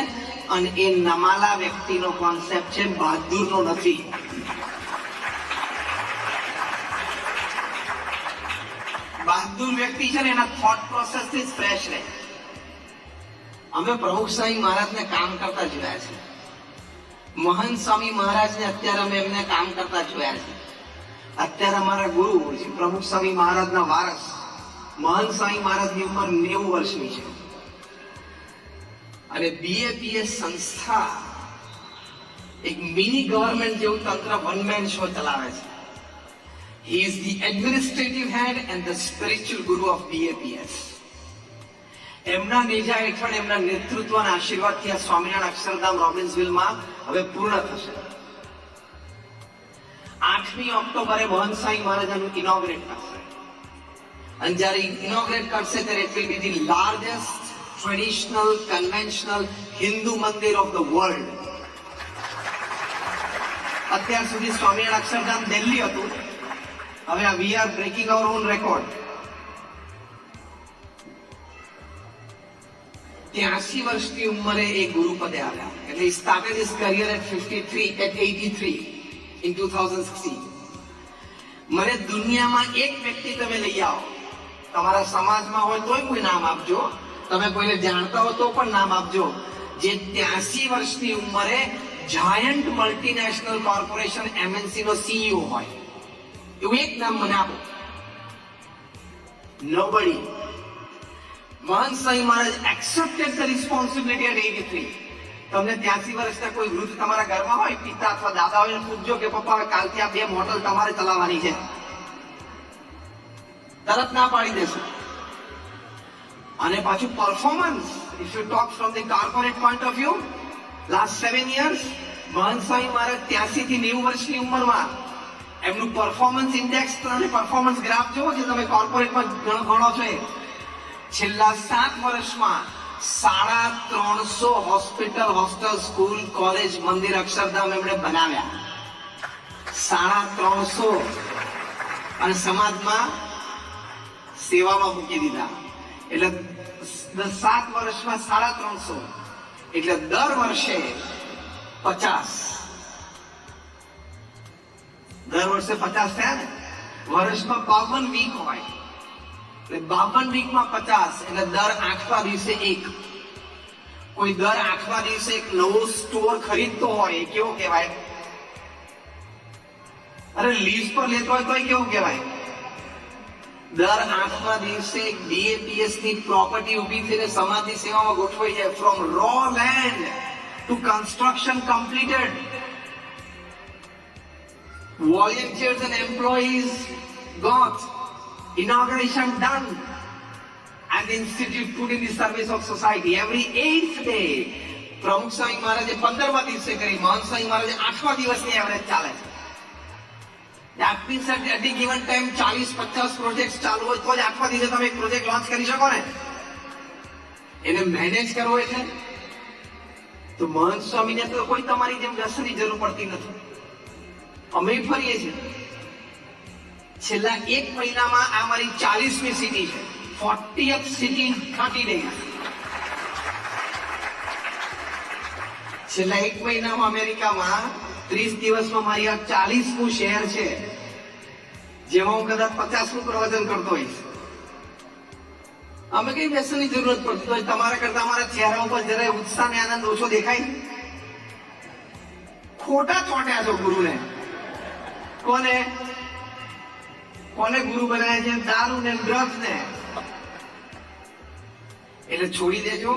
અને એ નમાલા વ્યક્તિનો કોન્સેપ્ટ છે, બહાદુરનો નથી. બહાદુર વ્યક્તિ છે ને એના થોટ પ્રોસેસ થી ફ્રેશ રહે. અમે પ્રમુખ સ્વામી મહારાજને કામ કરતા જોયા છે, મહંત સ્વામી મહારાજને અત્યારે અમે એમને કામ કરતા જોયા છે. અત્યારે અમારા ગુરુ પ્રમુખ સ્વામી મહારાજના વારસ મહંત સ્વામી મહારાજની ઉંમર 90 વર્ષની છે. અને બીએપીએસ સંસ્થા એક મિની ગવર્મેન્ટ જેવું તંત્ર વન મેન શો ચલાવે છે. He is the administrative head and the spiritual guru of BAPS. એમના નેજા હેઠળ એમના નેતૃત્વ અને આશીર્વાદથી આ સ્વામિનારાયણ અક્ષરધામ રોબિન્સવિલમાં હવે પૂર્ણ થશે. 8મી ઓક્ટોબરે મહંત સ્વામી મહારાજનું ઇનોગ્રેટ કરશે. અને જ્યારે ઇનોગ્રેટ કરશે ત્યારે it will be the largest traditional conventional Hindu મંદિર of the world. અત્યાર સુધી સ્વામિનારાયણ અક્ષરધામ દિલ્હી હતું, હવે we are breaking our own record. 83 વર્ષની ઉંમરે એ ગુરુ પદે આવ્યા. એટલે he started his career at 83 in 2016. મને દુનિયામાં એક વ્યક્તિ તમે લઈ આવો, તમારા સમાજમાં હોય તોય કોઈ નામ આપજો, તમે કોઈને જાણતા હો તો પણ નામ આપજો, જે 83 વર્ષની ઉંમરે જાયન્ટ મલ્ટીનેશનલ કોર્પોરેશન MNC નો CEO હોય. એવું એક નામ મને આપો. Nobody. મહંત Swami Maharaj accepted the responsibility at 83. તમને 83 વર્ષના કોઈ વૃદ્ધ તમારા ઘરમાં હોય, પિતા અથવા દાદા હોય, પૂછજો કે પપ્પા કાલથી આ 2 મોટલ તમારે ચલાવવાની છે, તરત ના પાડી દેશો. અને પાછું performance, if you talk from the corporate point of view, last 7 years મહંત સ્વામી મહારાજ 83 થી 90 વર્ષની ઉંમરમાં એમનું પરફોર્મન્સ ઇન્ડેક્સ અને પરફોર્મન્સ ગ્રાફ જોવો જે તમે કોર્પોરેટમાં ગણો છો. છેલ્લા 7 વર્ષમાં 350 હોસ્પિટલ, હોસ્ટેલ, સ્કૂલ, કોલેજ, મંદિર, અક્ષરધામ એમણે બનાવ્યા. 350. અને સમાજમાં સેવામાં મૂકી દીધા. એટલે 7 વર્ષમાં 350, એટલે દર વર્ષે 50. દર વર્ષે 50 થયા ને. વર્ષમાં 52 વીક હોય, એટલે 52 વીકમાં 50, એટલે દર 8મા દિવસે 1. કોઈ દર 8મા દિવસે એક નવો સ્ટોર ખરીદતો હોય એ કેવો કહેવાય? અરે લીઝ પર લેતો હોય તો કેવું કહેવાય? દર 8મા દિવસે BAPS ની પ્રોપર્ટી ઊભી થઈને સમાજની સેવામાં ગોઠવાઈ જાય. From raw land to construction completed. Volunteers and employees got inauguration done and the institute put in the service of society. Every 8th day પ્રમુખ સ્વામી મહારાજે 15મા દિવસે કરી, મહંત સ્વામી મહારાજે 8મા દિવસની એવરેજ ચાલે છે. That means at any given time 40-50 project ચાલુ હોય તો જ 8મા દિવસે તમે એક પ્રોજેક્ટ લોન્ચ કરી શકો ને. એને મેનેજ કરવો એટલે તો મહંત સ્વામીને તો કોઈ તમારી જેમ વ્યસનની જરૂર પડતી નથી. અમે ફરીએ છીએ. છેલ્લા 1 મહિનામાં આ મારી 40મી સિટી છે. 40th city in 30 days. છેલ્લા 1 મહિનામાં અમેરિકામાં 30 દિવસમાં મારી આ 40મું શહેર છે, જેમાં હું કદાચ 50મું પ્રવચન કરતો હોઈશ. અમે કઈ વ્યસનની જરૂરત પડતી હોય? તમારા કરતા અમારા ચહેરા ઉપર જરાય ઉત્સાહ ને આનંદ ઓછો દેખાય? ખોટા ચોટ્યા છો ગુરુને. કોને કોને ગુરુ બનાવ્યા છે? દારૂ ને ડ્રગ્સ ને. એટલે છોડી દેજો.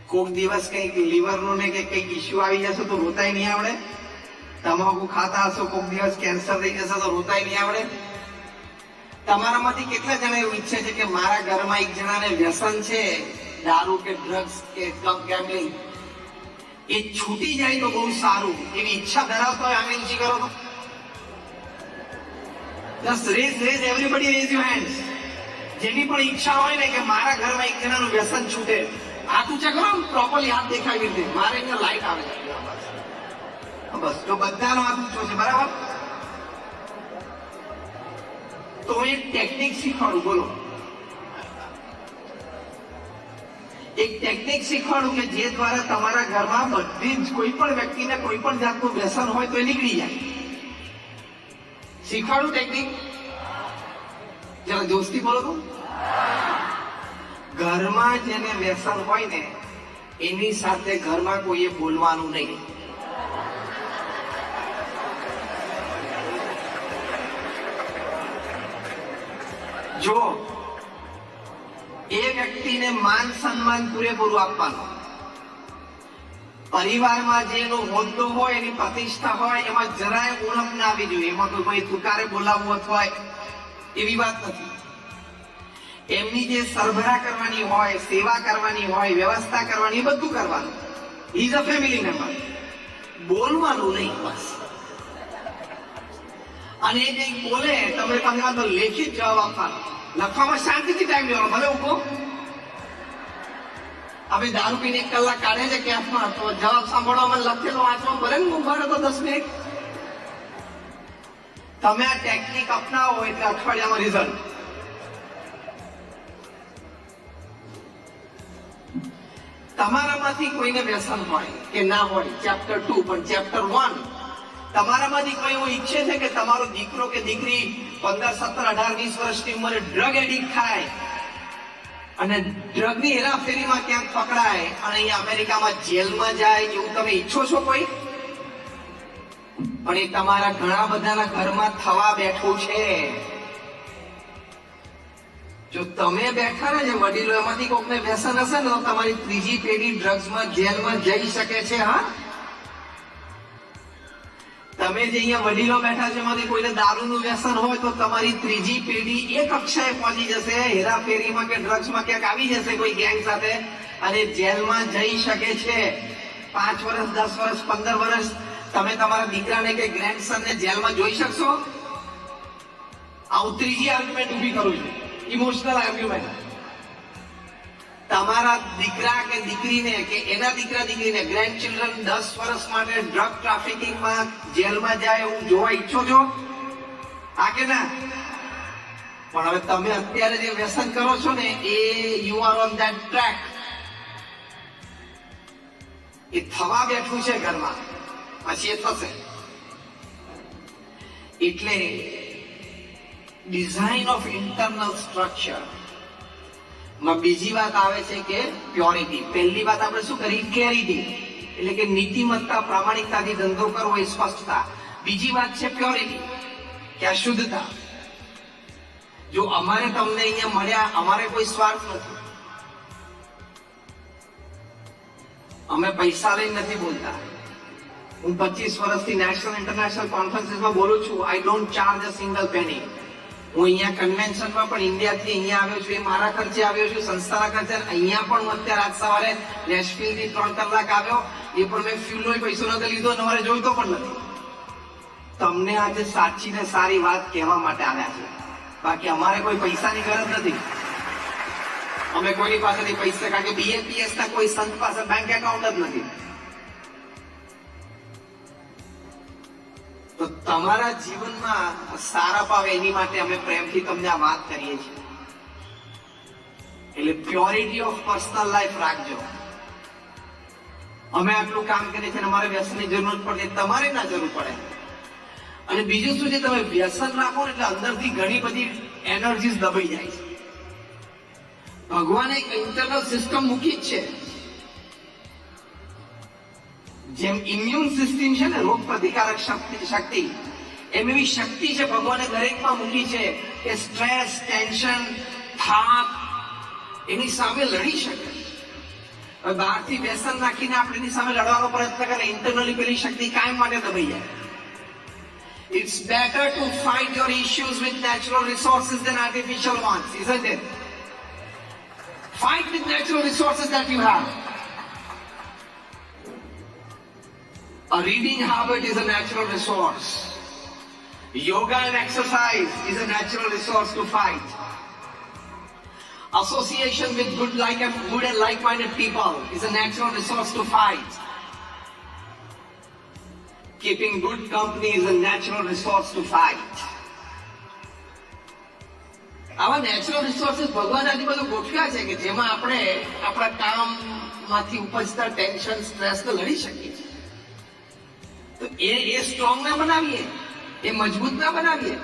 કોક દિવસ કઈક લીવર નો ને કઈક ઇસ્યુ આવી જશે તો રોતાય નહીં આવડે. તમાકુ ખાતા હશો, કોક દિવસ કેન્સર થઈ જશે તો રોતાય નહીં આવડે. તમારામાંથી કેટલા જણા એવું ઈચ્છે છે કે મારા ઘરમાં એક જણાને વ્યસન છે, દારૂ કે ડ્રગ્સ કે ગેમ્બલિંગ, એ છૂટી જાય તો બહુ સારું, એવી ઈચ્છા ધરાવતો હોય? આમે ઊંચી કરો તો. Just raise everybody, raise your hands. જેની પણ ઈચ્છા હોય ને કે મારા ઘરમાં એક જણાનું વ્યસન છૂટે, હાથ ઊંચા કરો. પ્રોપરલી હાથ દેખાવી દે. મારે અહીંયા લાઈટ આવે છે બસ. તો બધાનો હાથ ઊંચો છે, બરાબર? તો હું એક ટેકનિક શીખવાડું. બોલો, એક ટેકનિક શીખવાડું કે જે દ્વારા તમારા ઘરમાં બધી જ કોઈ પણ વ્યક્તિને કોઈ પણ જાતનું વ્યસન હોય તો એ નીકળી જાય. શીખવાડું ટેકનિક? જરા જોશથી બોલો તો. ઘરમાં જેને વ્યસન હોય ને એની સાથે ઘરમાં કોઈએ બોલવાનું નહીં. જો એ વ્યક્તિને માન સન્માન પૂરેપૂરું આપવાનું. પરિવારમાં જે એનો હોદ્દો હોય, એની પ્રતિષ્ઠા હોય, એમાં જરાય ઉણપ ના આવી જોઈએ. એમાં તો કોઈ તુકારે બોલાવવું અથવા એવી વાત નથી. એમની જે સરભરા કરવાની હોય, સેવા કરવાની હોય, વ્યવસ્થા કરવાની, એ બધું કરવાનું. He is a family member. બોલવાનું નહીં બસ. અને એ કંઈક બોલે તમે પાસે તો લેખિત જવાબ આપવાનો. લખવામાં શાંતિથી ટાઈમ લેવાનો. ભલે ઉભો. હવે દારૂ પીને 1 કલાક કાઢે છે કેફમાં, તો જવાબ સાંભળવામાં લખેલો વાંચવા ભલે ને ઉભા રહો તો 10 મિનિટ. તમે આ ટેકનિક અપનાવો એટલે અઠવાડિયામાં રિઝલ્ટ. તમારામાંથી કોઈને વ્યસન હોય કે ના હોય, ચેપ્ટર 2, પણ ચેપ્ટર 1 તમારામાંથી કોઈ એવું ઈચ્છે છે કે તમારો દીકરો કે દીકરી 15, 17, 18, 20 વર્ષની ઉંમરે ડ્રગ એડિક્ટ થાય અને ડ્રગની હેરાફેરીમાં ક્યાંક પકડાય અને અહીંયા અમેરિકામાં જેલમાં જાય, એવું તમે ઈચ્છો છો કોઈ? પણ એ તમારા ઘણા બધાના ઘરમાં થવા બેઠું છે. જો તમે બેઠા ને જે વડીલો, એમાંથી કોઈને વ્યસન હશે ને તો તમારી 3જી પેઢી ડ્રગ્સમાં જેલમાં જઈ શકે છે. હા, તમે જે અહીંયા વડીલો બેઠા છે એમાંથી કોઈને દારૂનું વ્યસન હોય તો તમારી 3જી પેઢી એ કક્ષાએ પહોંચી જશે, હેરાફેરીમાં કે ડ્રગ્સમાં ક્યાંક આવી જશે કોઈ ગેંગ સાથે અને જેલમાં જઈ શકે છે. 5 વર્ષ, 10 વર્ષ, 15 વર્ષ તમે તમારા દીકરાને કે ગ્રેન્ડસનને જેલમાં જોઈ શકશો? હું 3જી આર્ગ્યુમેન્ટ ઉભી કરું છું, ઇમોશનલ આર્ગ્યુમેન્ટ. તમારા દીકરા કે દીકરીને કે એના દીકરા દીકરીને, ગ્રેન્ડ ચિલ્ડ્રન 10 વર્ષ માટે ડ્રગ ટ્રાફિકિંગમાં જેલમાં જાય એવું જોવા ઈચ્છો છો? હા કે ના? પણ હવે તમે અત્યારે જે વ્યસન કરો છો ને એ you are on that track. એ થવા બેઠું છે ઘરમાં, પછી એ થશે. એટલે ડિઝાઇન ઓફ ઇન્ટરનલ સ્ટ્રક્ચર માં બીજી વાત આવે છે કે પ્યોરિટી. પહેલી વાત આપણે શું કરી? ક્લેરિટી, એટલે કે નીતિમત્તા, પ્રામાણિકતાથી ધંધો કરવો, એ સ્પષ્ટતા. બીજી વાત છે પ્યોરિટી, કે આ શુદ્ધતા. જો અમારે તમને અહીંયા મળ્યા, અમારે કોઈ સ્વાર્થ નથી. અમે પૈસા લઈને નથી બોલતા. હું 25 વર્ષથી નેશનલ ઇન્ટરનેશનલ કોન્ફરન્સીસમાં બોલું છું. I don't charge a single penny. હું અહીંયા કન્વેન્શનમાં પણ ઇન્ડિયાથી અહીંયા આવ્યો છું, એ મારા ખર્ચે આવ્યો છું, સંસ્થાના ખર્ચે. અહીંયા પણ હું અત્યારે આજ સવારે નેશનલથી 3 કલાક આવ્યો, એ પણ મેં ફ્યુલનો પૈસો નથી લીધો, અમારે જોઈતો પણ નથી. તમને આજે સાચી ને સારી વાત કહેવા માટે આવ્યા છે, બાકી અમારે કોઈ પૈસાની ગરજ નથી. અમે કોઈની પાસેથી પૈસા, કારણ કે બીએપીએસ ના કોઈ સંત પાસે બેંક એકાઉન્ટ જ નથી. તો તમારા જીવનમાં સારા પાવે એની માટે અમે પ્રેમથી તમને આ વાત કરીએ છીએ. એટલે પ્યોરિટી ઓફ પર્સનલ લાઈફ રાખજો. અમે આટલું કામ કરીએ છીએ, અમારે વ્યસનની જરૂર પડે, તમારે ના જરૂર પડે. અને બીજું શું છે, તમે વ્યસન રાખો ને એટલે અંદરથી ઘણી બધી એનર્જીસ દબાઈ જાય છે. ભગવાને એક ઇન્ટરનલ સિસ્ટમ મૂકી જ છે. જેમ ઇમ્યુન સિસ્ટમ છે ને, રોગ પ્રતિકારક શક્તિ, એમ એવી શક્તિ છે ભગવાને દરેકમાં મૂકી છે કે સ્ટ્રેસ, ટેન્શન, થાક એની સામે લડી શકે. બહારથી વ્યસન નાખીને આપણે એની સામે લડવાનો પ્રયત્ન કરે, ઇન્ટરનલી પેલી શક્તિ કાયમ માટે દબાઈ જાય. It's better to fight your issues with natural resources than artificial ones, isn't it? Fight with natural resources that you have. A reading habit is a natural resource. Yoga and exercise is a natural resource to fight. Association with good and like-minded people is a natural resource to fight. Keeping good company is a natural resource to fight. આવા natural resources ભગવાન આની બધું ગોઠવ્યા છે કે જેમાં આપણે આપણા કામમાંથી ઉપજતા tension, સ્ટ્રેસને લડી શકીએ. તો એ સ્ટ્રોંગ ના બનાવીએ, એ મજબૂત ના બનાવીએ.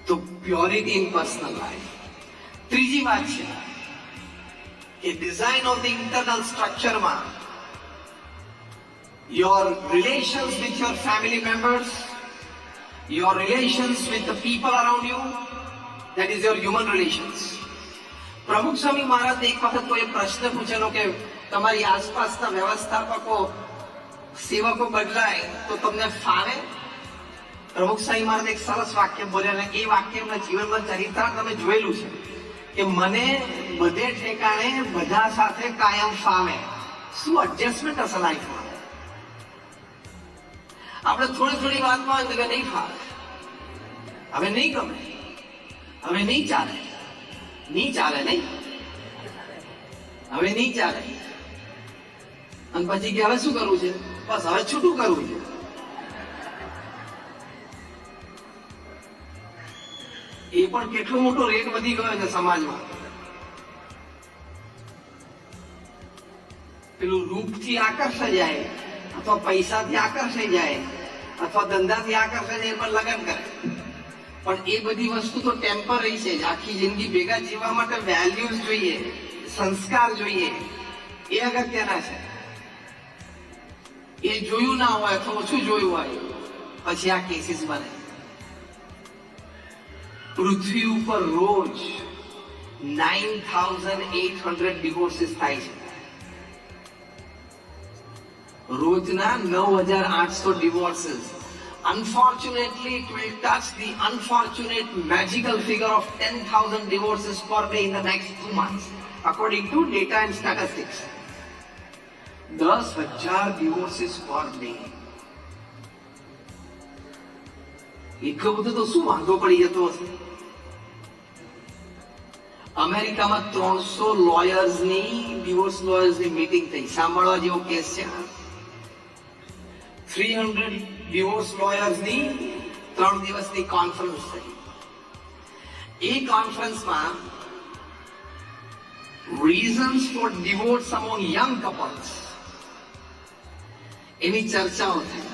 તો પ્યોરિટી ઇન પર્સનલ લાઈફ. ત્રીજી વાત છે કે ડિઝાઇન ઓફ ધ ઇન્ટરનલ સ્ટ્રક્ચરમાં your relations with your family members, your relations with the people around you, that is your human relations. પ્રમુખ સ્વામી મહારાજ એક વખત કોઈ પ્રશ્ન પૂછેલો કે તમારી આસપાસના વ્યવસ્થાપકો, સેવકો બદલાય તો તમને ફાવે? પ્રમુખ સ્વામી મહારાજ એક સરસ વાક્ય બોલ્યા, એ વાક્ય એમના જીવનમાં ચરિત્ર તમે જોયેલું છે કે મને બધે ઠેકાણે બધા સાથે કાયમ ફાવે. શું એડજસ્ટમેન્ટ હશે લાઈફમાં? આપણે થોડી થોડી વાતમાં નહીં ફાવે, હવે નહીં ગમે, હવે નહીં ચાલે, નહીં ચાલે, નહીં હવે નહીં ચાલે. અને પછી કે હવે શું કરવું છે? બસ હવે છૂટું કરવું છે. એ પણ કેટલો મોટો રેટ વધી ગયો છે સમાજમાં. પેલું રૂપથી આકર્ષાઈ જાય, અથવા પૈસાથી આકર્ષાઈ જાય, અથવા ધંધાથી આકર્ષાઈ જાય, પણ લગ્ન કરે. પણ એ બધી વસ્તુ તો ટેમ્પરરી છે. આખી જિંદગી ભેગા જીવવા માટે વેલ્યુઝ જોઈએ, સંસ્કાર જોઈએ, એ અગત્યના છે. એ જોયું ના હોય અથવા ઓછું જોયું હોય પછી આ કેસીસ બને. પૃથ્વી ઉપર રોજ 9,800 ડિવોર્સિસ થાય છે. રોજના 9,800 divorces. Unfortunately, it will touch the unfortunate magical figure of 10,000 divorces per day in the next 2 months, according to data and statistics. 10,000 divorces per day. એટલો બધો તો શું વાંધો પડી જતો હશે? અમેરિકામાં 300 લોયર્સની, ડિવોર્સ લોયર્સની મીટિંગ થઈ. સાંભળવા જેવો કેસ છે. 300 ડિવોર્સ લોયર્સની 3 દિવસની કોન્ફરન્સ થઈ. એ કોન્ફરન્સમાં reasons for divorce among young couples એની ચર્ચાઓ થઈ.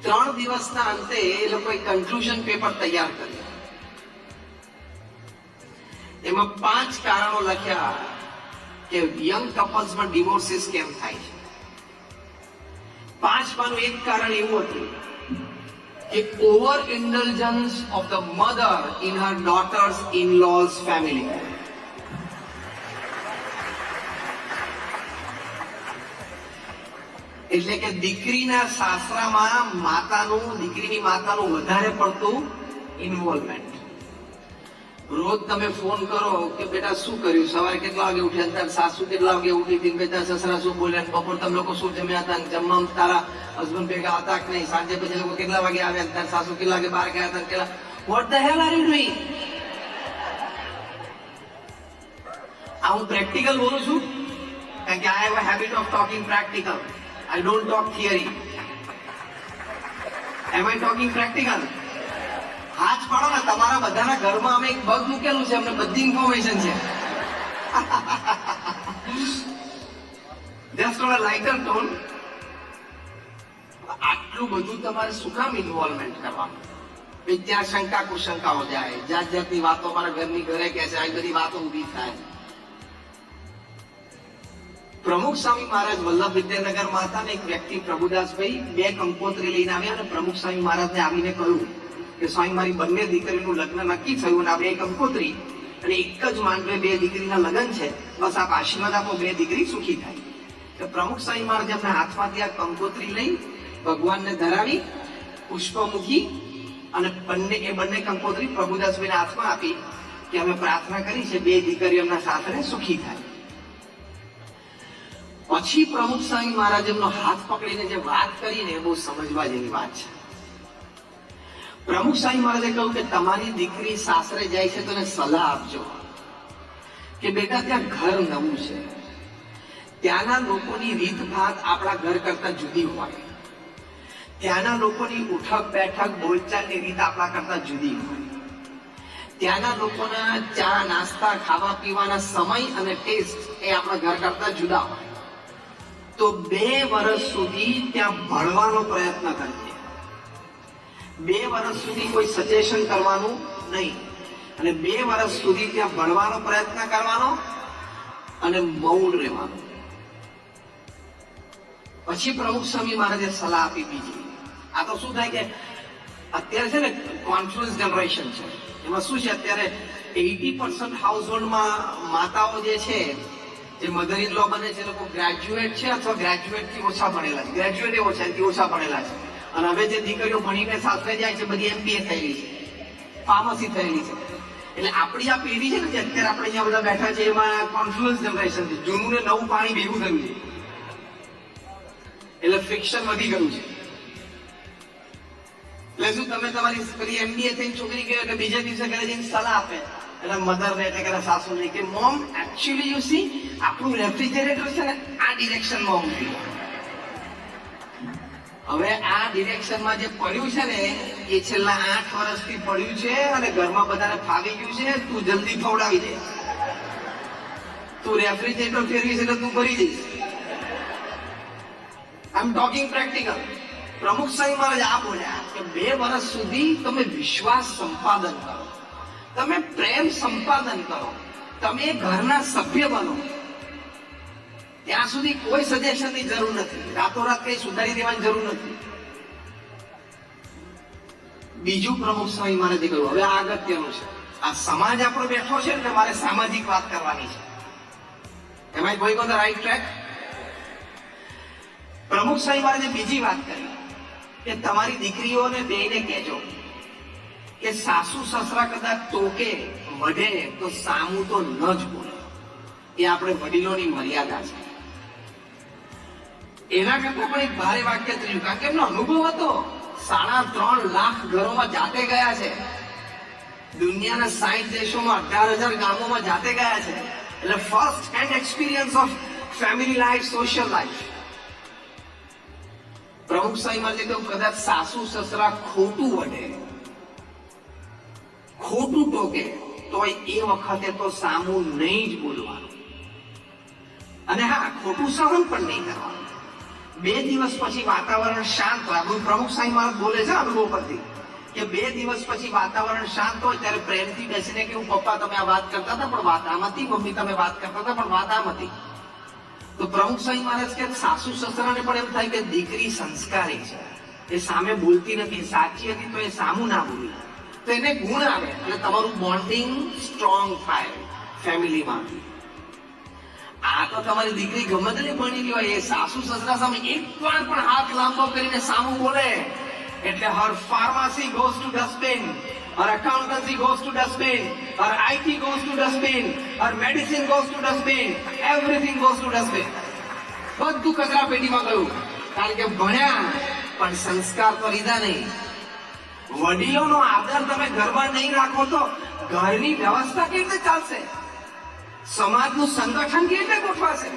3 દિવસના અંતે એ લોકોએ કન્ક્લુઝન પેપર તૈયાર કર્યું. એમાં 5 કારણો લખ્યા કે યંગ કપલ્સમાં ડિવોર્સિસ કેમ થાય છે. 5માનું એક કારણ એવું હતું કે over indulgence of the mother in her daughters in laws family. એટલે કે દીકરીના સાસરામાં દીકરીની માતાનું વધારે પડતું ઇન્વોલ્વમેન્ટ. રોજ તમે ફોન કરો કે બેટા શું કર્યું, સવારે કેટલા વાગે ઉઠ્યા, તાર સાસુ કેટલા વાગે ઉઠી હતી, બેટા સસરા શું બોલ્યા, બપોર તમે લોકો શું જમ્યા હતા, જમવામાં તારા હસબન્ડ ભેગા હતા કે નહીં, સાંજે પછી લોકો કેટલા વાગે આવ્યા, તાર સાસુ કેટલા વાગે બહાર ગયા હતા, કેટલા what the hell are you doing? આ હું પ્રેક્ટિકલ બોલું છું કારણ કે I have a habit of talking practical. I don't talk theory. Am I talking practical? હાથ પાડો ને, તમારા બધાના ઘરમાં અમે એક બગ મૂકેલું છે, અમને બધી ઇન્ફોર્મેશન છે. Just on a lighter tone. આટલું બધું તમારે શું કામ ઇન્વોલ્વમેન્ટ કરવાનું? ત્યાં શંકા કુશંકાઓ જાય, જાત જાતની વાતો મારા ઘરની ઘરે કે છે, આવી બધી વાતો ઊભી થાય. પ્રમુખ સ્વામી મહારાજ વલ્લભ વિદ્યાનગરમાં હતા ને એક વ્યક્તિ પ્રભુદાસભાઈ 2 કંકોત્રી લઈને આવ્યા અને પ્રમુખ સ્વામી મહારાજને આવીને કહ્યું કે સ્વામી મારી બંને દીકરીનું લગ્ન નક્કી થયું અને આ 2 કંકોત્રી અને એક જ માંડવે 2 દીકરીના લગ્ન છે, બસ આપ આશીર્વાદ આપો, 2 દીકરી સુખી થાય. તો પ્રમુખ સ્વામી મહારાજ એમના હાથમાંથી આ કંકોત્રી લઈ ભગવાનને ધરાવી પુષ્પ મૂકી અને બંને કંકોત્રી પ્રભુદાસભાઈના હાથમાં આપી કે અમે પ્રાર્થના કરી છે 2 દીકરીઓ એમના સાથે સુખી થાય. પછી પ્રમુખ સ્વામી મહારાજ એમનો હાથ પકડીને જે વાત કરીને એ બહુ સમજવા જેવી વાત છે. પ્રમુખ સ્વામી મહારાજે કહ્યું કે તમારી દીકરી સાસરે જાય છે તો એને સલાહ આપજો કે બેટા ત્યાં ઘર નવું છે, ત્યાંના લોકોની રીતભાત આપણા ઘર કરતા જુદી હોય, ત્યાંના લોકોની ઉઠક બેઠક બોલચાલની રીત આપણા કરતા જુદી હોય, ત્યાંના લોકોના ચા નાસ્તા ખાવા પીવાના સમય અને ટેસ્ટ એ આપણા ઘર કરતા જુદા હોય. તો 2 વર્ષ સુધી ત્યાં ભણવાનો પ્રયત્ન કરજે. 2 વર્ષ સુધી કોઈ સજેશન કરવાનું નહીં અને 2 વર્ષ સુધી ત્યાં ભણવાનો પ્રયત્ન કરવાનો અને મૌન રહેવાનું. પછી પ્રમુખ સ્વામી મહારાજે સલાહ આપી બીજી. આ તો શું થાય કે અત્યારે છે ને કોન્ફ્લુઅન્સ જનરેશન છે, એમાં શું છે અત્યારે 80% હાઉસહોલ્ડમાં માતાઓ જે છે જે મધર ઇન લો બને છે લોકો ગ્રેજ્યુએટ છે અથવા ગ્રેજ્યુએટ થી ઓછા ભણેલા છે, ગ્રેજ્યુએટ ઓછા ભણેલા છે. અને હવે જે દીકરીઓ ભણીને સાસરે જાય છે બધી MBA થયેલી છે, ફાર્મસી થયેલી છે. એટલે આપણી આ પેઢી છે ને જે અત્યારે આપણે અહીંયા બધા બેઠા છે એમાં કોન્ફ્લુઅન્સ જનરેશન છે, જૂનું ને નવું પાણી ભેગું થયું છે, એટલે ફ્રિક્શન વધી ગયું છે. એટલે શું તમે તમારી પેલી MBA થઈને છોકરી કહે કે બીજા દિવસે ઘરે જઈને સલાહ આપે એટલે મધર ને એટલે કે સાસુ ને કે મોમ એકચ્યુઅલી યુ સી આપણું રેફ્રિજરેટર છે ને આ ડિરેક્શનમાં ઊંઘી. હવે આ ડિરેક્શનમાં જે પડ્યું છે ને એ છેલ્લા 8 વર્ષથી પડ્યું છે અને ઘરમાં બધાને ફાવી ગયું છે. તું જલ્દી ખવડાવી દે, તું રેફ્રિજરેટર ફેરવીશ એટલે તું ભરી દઈશ. આઈ એમ ટોકિંગ પ્રેક્ટિકલ. પ્રમુખ સ્વામી મહારાજ આ બોલ્યા કે 2 વર્ષ સુધી તમે વિશ્વાસ સંપાદન કરો, તમે પ્રેમ સંપાદન કરો, તમે ઘરના સભ્ય બનો, ત્યાં સુધી કોઈ સજેશનની જરૂર નથી, રાતોરાત કઈ સુધારી દેવાની જરૂર નથી. બીજું પ્રમુખ સ્વામી મહારાજે કહ્યું હવે આ અગત્યનું છે, આ સમાજ આપણો બેઠો છે એટલે મારે સામાજિક વાત કરવાની છે. Am I going on the right track? Pramukh Swami મહારાજે બીજી વાત કરી કે તમારી દીકરીઓને બેને કહેજો કે સાસુ સસરા કદાચ ટોકે વઢે તો સામું તો ન જ બોલે, એ આપણે વડીલોની મર્યાદા છે. એના કરતા પણ એક ભારે વાક્ય થયું કારણ કે એમનો અનુભવ હતો. 3.5 લાખ ઘરોમાં જાતે ગયા છે, દુનિયાના 60 દેશોમાં 18,000 ગામોમાં જાતે ગયા છે. એટલે first hand experience of family life, social life. પ્રમુખ સ્વામી મહારાજે કહ્યું કદાચ સાસુ સસરા ખોટું વઢે, ખોટું ટોકે તો એ વખતે તો સામું નહીં જ બોલવાનું અને હા ખોટું સહન પણ નહીં કરવાનું. 2 દિવસ પછી વાતાવરણ શાંત હોય, પ્રમુખ સ્વામી મહારાજ બોલે છે અનુભવ પરથી કે 2 દિવસ પછી વાતાવરણ શાંત હોય ત્યારે પ્રેમથી બેસીને કેવું પપ્પા તમે આ વાત કરતા હતા પણ વાત આમ હતી, મમ્મી તમે વાત કરતા હતા પણ વાત આમ હતી. તો પ્રમુખ સ્વામી મહારાજ કે સાસુ સસરાને પણ એમ થાય કે દીકરી સંસ્કારી છે, એ સામે બોલતી નથી, સાચી હતી તો એ સામું ના બોલી, તો એને ગુણ આવે એટલે તમારું બોન્ડિંગ સ્ટ્રોંગ થાય ફેમિલીમાં. આ તો તમારી દીકરી ગમે તે ભણેલી હોય, એ સાસુ સસરા સામે એકવાર પણ હાથ લાંબો કરીને સામું બોલે એટલે her pharmacy goes to dustbin, her accountancy goes to dustbin, her IT goes to dustbin, her medicine goes to dustbin, everything goes to dustbin. બધું કચરા પેટીમાં ગયું કારણ કે ભણ્યા પણ સંસ્કાર તો લીધા નહીં. વડીલોનો આદર તમે ઘરમાં નહીં રાખો તો ઘરની વ્યવસ્થા કેવી રીતે ચાલશે? સમાજનું સંગઠન કેવી રીતે ગોઠવાશે?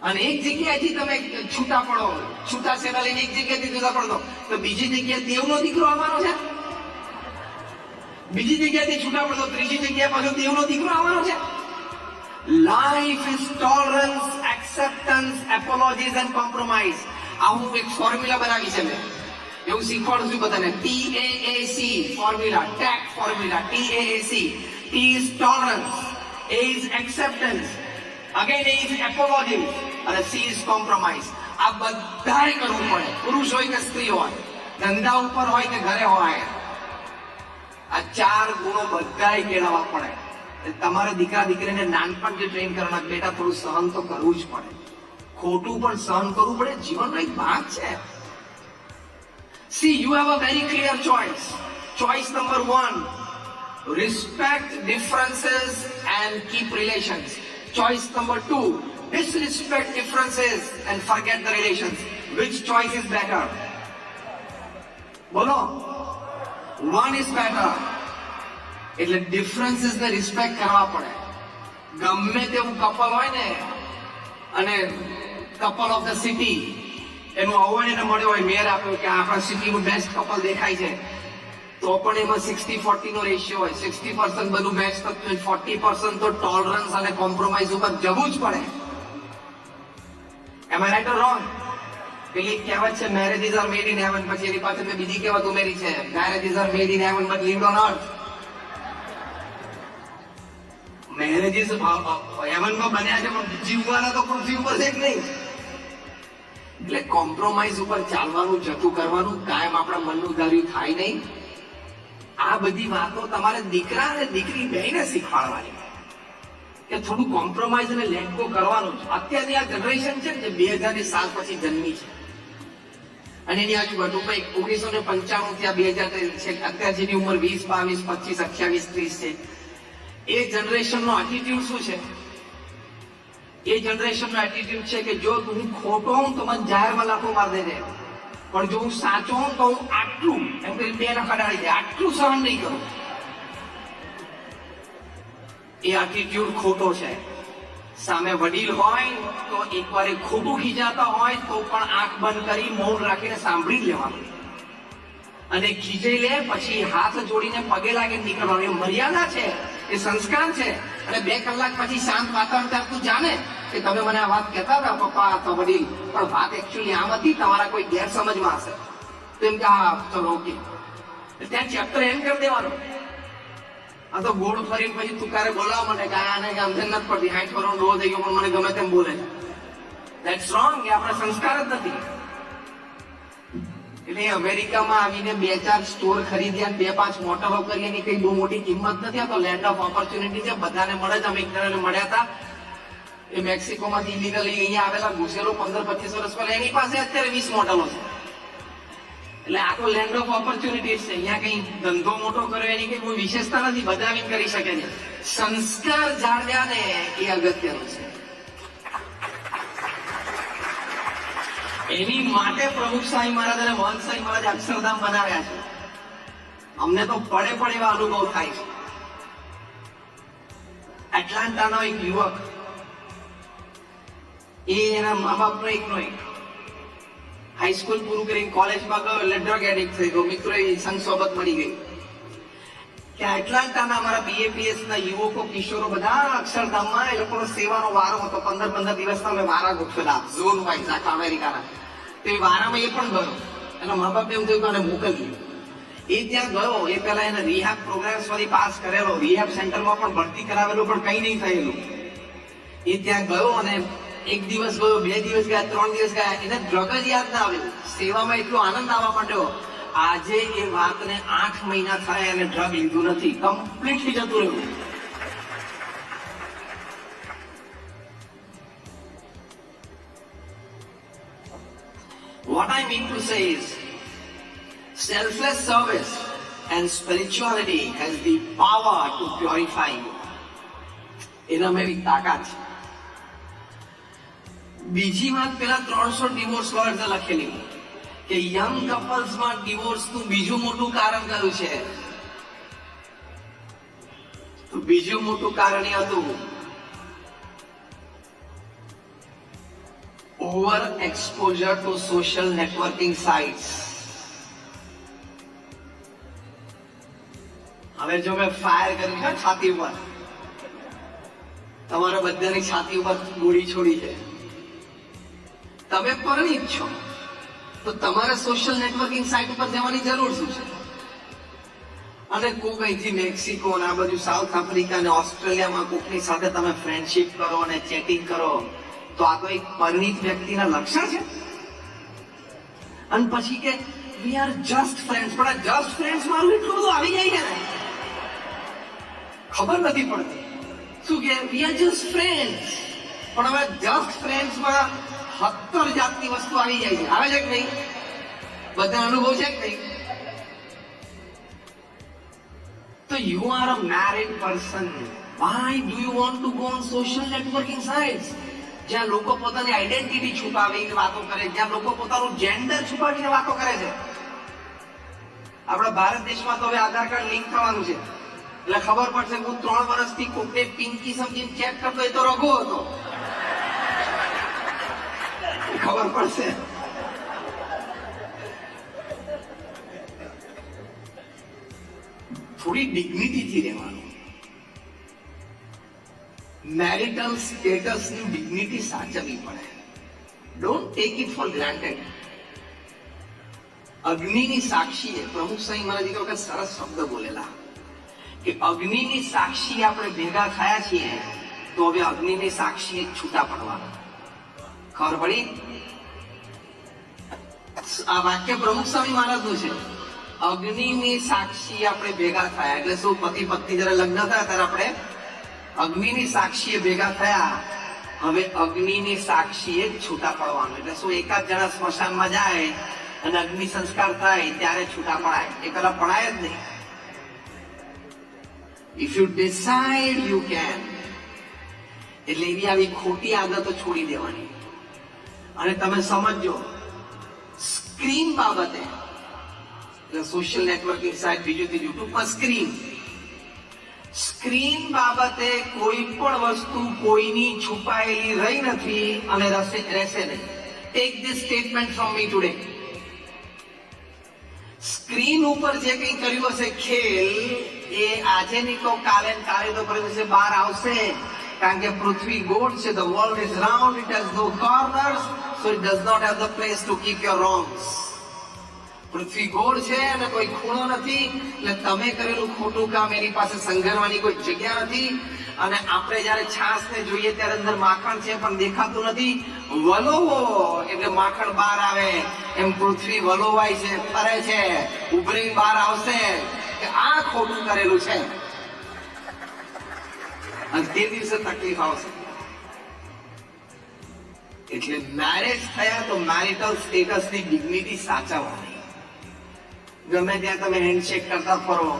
અને એક જગ્યાએથી તમે છૂટા પડો, છૂટા સેના લઈને એક જગ્યાએથી જુદા પડો તો બીજી જગ્યાએ દેવનો દીકરો આવવાનો છે, બીજી જગ્યાએથી છૂટા પડો ત્રીજી જગ્યાએ પાછો દેવનો દીકરો આવવાનો છે. Life is tolerance, acceptance, એપોલોજીસ and compromise. આ હું એક ફોર્મ્યુલા બનાવી છે મેં, એવું શીખવાડું છું બધાને. TAAC formula, take formula, TAAC. T is tolerance, A is acceptance, again A is apology, અને C is compromise. આ બધાય કરવું પડે, પુરુષ હોય કે સ્ત્રી હોય, ધંધા ઉપર હોય કે ઘરે હોય. આ 4 ગુણો બધાય કેળવવા પડે. તમારા દીકરા દીકરીને નાનપણથી ટ્રેન કરવાના, બેટા થોડું સહન તો કરવું જ પડે, ખોટું પણ સહન કરવું પડે, જીવનનો એક ભાગ છે. See, you have a very clear choice. Choice number 1, respect differences and keep relations. Choice number 2, disrespect differences and forget the relations. Which choice is better? બોલો. 1 is better. એટલે ડિફરન્સીસ ને રિસ્પેક્ટ કરવા પડે. ગમે તેવું કપલ હોય ને, અને કપલ ઓફ ધ સિટી એનું અવોર્ડ એને મળ્યો હોય, મેયર આપ્યો કે આપણા સિટીનું બેસ્ટ કપલ દેખાય છે, તો પણ એમાં 60-40 નો રેશિયો હોય. 60% બધું મેચ થતું હોય, 40% તો ટોલરન્સ અને કોમ્પ્રોમાઇઝ ઉપર જવું જ પડે. Am I right or wrong? પેલી કહેવત છે marriages are made in heaven, પછી એની પાછળ મેં બીજી કહેવત ઉમેરી છે, marriages are made in heaven but lived on earth. Marriages હેવનમાં બન્યા છે પણ જીવવાના તો પૃથ્વી ઉપર છે જ નહીં. એટલે કોમ્પ્રોમાઇઝ ઉપર ચાલવાનું, જતું કરવાનું, કાયમ આપણા મનનું ધાર્યું થાય નહીં. આ બધી વાતો તમારે દીકરા અને દીકરી બેયને શીખવાડવાની કે થોડું કોમ્પ્રોમાઇઝ અને લેટ ગો કરવાનું છે. અત્યારની આ જનરેશન છે ને, જે 2000 સાલ પછી જન્મી છે અને એની આજુબાજુ 1995 થી આ 2000 છે, અત્યાર જેની ઉંમર 20, 22, 25, 28, 30 છે. એ જનરેશનનો એટીટ્યુડ શું છે? એ જનરેશનનો એટીટ્યુડ છે કે જો હું ખોટો હું તો મને જાહેરમાં લાફો માર દેજે, પણ જો હું સાચો હું તો હું આટલું એમ કરી 2 નખા ડાળી દે, આટલું સહન નહીં કરું. એ એટીટ્યુડ ખોટો છે. સામે વડીલ હોય તો એકવાર એ ખોટું ખીજાતા હોય તો પણ આંખ બંધ કરી મૌન રાખીને સાંભળી જ લેવાનું, અને ખીજાઈ લે પછી હાથ જોડીને પગે લાગે નીકળવાનું. એ મર્યાદા છે, એ સંસ્કાર છે. અને 2 કલાક પછી શાંત વાતાવરણ ત્યાં તું જાણે કે તમે મને આ વાત કહેતા હતા પપ્પા અથવા વડીલ, પણ વાત એકચ્યુઅલી આમ હતી, તમારા કોઈ ગેરસમજમાં હશે, તો એમ કે હા ચલો ઓકે, ત્યાં ચેપ્ટર એન્ડ કરી દેવાનો. આ તો ગોળ ફરીને પછી તું ક્યારે બોલાવા મને કે આને સમજણ નથી પડતી, 60 વર્ષનો ડોહો થઈ ગયો પણ મને ગમે તેમ બોલે છે. That's wrong. એ આપણા સંસ્કાર જ નથી. એટલે અમેરિકામાં આવીને 2-4 સ્ટોર ખરીદ્યા, 2-5 મોટરો કરી, એની કઈ બહુ મોટી કિંમત નથી. આ તો લેન્ડ ઓફ ઓપોર્ચ્યુનિટી છે, બધાને મળે છે. અમે એક જણાને મળ્યા હતા, એ મેક્સિકોમાંથી ઇલીગલી અહીંયા આવેલા, ઘૂસેલો 15-25 વર્ષ પહેલા, એની પાસે અત્યારે 20 મોટરો છે. એટલે આ તો લેન્ડ ઓફ ઓપોર્ચ્યુનિટી છે. અહીંયા કઈ ધંધો મોટો કર્યો એની કઈ કોઈ વિશેષતા નથી, બધા આવીને કરી શકે છે. સંસ્કાર જાળવ્યા ને એ અગત્યનું છે. એની માટે પ્રમુખ સાંઈ મહારાજ અને મહંત સાંઈ મહારાજ અક્ષરધામ બનાવ્યા છે. અમને તો પડે એવા અનુભવ થાય છે. એટલાન્ટાનો એક યુવક, એ એના મા બાપનો એકનો એક, હાઈસ્કૂલ પૂરું કરીને કોલેજમાં ગયો એટલે ડ્રગ એડિક્ટ થઈ ગયો. મિત્રો એ સંગ સોબત મળી ગઈ. ત્યાં એટલાન્ટાના અમારા BAPS ના યુવકો, કિશોરો બધા અક્ષરધામમાં, એ લોકોનો સેવાનો વારો હતો. 15 દિવસના અમે વારા ગોઠવેલા, ઝોન વાઇઝ આખા અમેરિકાના. તો એ વારામાં એ પણ ગયો. એના મા બાપે એમ થયું કે આને મોકલીએ. એ ત્યાં ગયો, એ પહેલા એને રિહેબ પ્રોગ્રામ્સ માંથી પાસ કરેલો, રિહેબ સેન્ટરમાં પણ ભરતી કરાવેલું, પણ કઈ નહીં થયેલું. એ ત્યાં ગયો અને 1 દિવસ ગયો, 2 દિવસ ગયા, 3 દિવસ ગયા, એને ડ્રગ જ યાદ ના આવ્યું. સેવામાં એટલો આનંદ આવવા માંડ્યો. આજે એ વાતને 8 મહિના થયા અને ડ્રગ લીધું નથી, કમ્પ્લીટલી જતું રહ્યું. What I mean to say is, selfless service and spirituality has the power to purify you. એનામાં એવી તાકાત છે. બીજી વાત પેલા 300 ડિવોર્સ લોયર્સે લખેલી કે યંગ કપલ્સમાં ડિવોર્સનું બીજું મોટું કારણ કયું છે? તો બીજું મોટું કારણ એ હતું over exposure to social networking sites. હવે જો મેં ફાયર કર્યું છે છાતી ઉપર, તમારા બધાની છાતી ઉપર ગોળી છોડી છે, તમે પરિણીત છો, તો તમારે સોશિયલ નેટવર્કિંગ સાઇટ ઉપર જવાની જરૂર શું છે? અને કોક અહીંથી મેક્સિકો અને આ બાજુ સાઉથ આફ્રિકા અને ઓસ્ટ્રેલિયામાં કોકની સાથે તમે ફ્રેન્ડશિપ કરો અને ચેટિંગ કરો, તો આ તો એક પરિણીત વ્યક્તિના લક્ષણ છે. અને પછી કે વી આર જસ્ટ ફ્રેન્ડ્સ, પણ આ જસ્ટ ફ્રેન્ડ્સ મારું એટલું બધું આવી જાય છે ને, ખબર નથી પડતી. શું કે વી આર જસ્ટ ફ્રેન્ડ્સ, પણ હવે જસ્ટ ફ્રેન્ડ્સમાં 70 જાતની વસ્તુ આવી જાય છે. આવે છે કે નહીં? બધા અનુભવ છે કે નહીં? તો you are a married person, why do you want to go on social networking sites? જ્યાં લોકો પોતાની આઈડેન્ટિટી છુપાવીને વાતો કરે, જ્યાં લોકો પોતાનું જેન્ડર છુપાવીને વાતો કરે છે. આપણા ભારત દેશમાં તો હવે આધાર કાર્ડ લિંક થવાનું છે, એટલે ખબર પડશે હું 3 વર્ષથી કોકને પિંકી સમજીને ચેક કરતો એ તો રઘુ હતો, ખબર પડશે. થોડી ડિગ્નિટીથી રહેવાનું. મેરિટલ સ્ટેટસની ડિગ્નિટી સાચવવી પડે. Don't take it for granted. અગ્નિની સાક્ષીએ પ્રમુખ સ્વામી મહારાજ એક વખત સરસ શબ્દ બોલેલા કે અગ્નિની સાક્ષી આપણે ભેગા થયા છીએ, તો હવે અગ્નિની સાક્ષી છૂટા પડવાના. ખબર પડી? આ વાક્ય પ્રમુખ સ્વામી મહારાજનું છે. અગ્નિની સાક્ષી આપણે ભેગા થયા એટલે શું? પતિ પત્ની જયારે લગ્ન થયા ત્યારે આપણે અગ્નિની સાક્ષીએ ભેગા થયા, હવે અગ્નિની સાક્ષીએ છૂટા પડવાનું. એટલે શું? એકાદ જણા સ્મશાનમાં જાય અને અગ્નિ સંસ્કાર થાય ત્યારે છૂટા પડાય, એ પેલા પડાય જ નહીં. If you decide you can. એટલે એવી આવી ખોટી આદતો છોડી દેવાની. અને તમે સમજો, સ્ક્રીન બાબતે, સોશિયલ નેટવર્કિંગ સાઇટ, બીજું ત્રીજું, ટૂંકમાં સ્ક્રીન બાબતે કોઈ પણ વસ્તુ કોઈની છુપાયેલી રહી નથી અને રહેશે નહીં. Take this statement from me today. Screen ઉપર જે કંઈ કર્યું હશે ખેલ, એ આજે નહીં તો કાલે, કાલે તો પરમ દિવસે બહાર આવશે. કારણ કે પૃથ્વી ગોળ છે, the world is round, it has no corners, so it does not have the place to keep your wrongs. પૃથ્વી ગોળ છે અને કોઈ ખૂણો નથી, એટલે તમે કરેલું ખોટું કામ એની પાસે સંઘરવાની કોઈ જગ્યા નથી. અને આપણે જયારે છાસ ને જોઈએ ત્યારે અંદર માખણ છે પણ દેખાતું નથી. વલોવો એટલે માખણ બહાર આવે, એમ પૃથ્વી વલોવાય છે, ફરે છે, ઉભરી બહાર આવશે કે આ ખોટું કરેલું છે, અને તે દિવસે તકલીફ આવશે. એટલે મેરેજ થયા તો મેરિટલ સ્ટેટસની ડિગ્નિટી સાચવવાની. ગમે ત્યાં તમે હેન્ડશેક કરતા ફરો,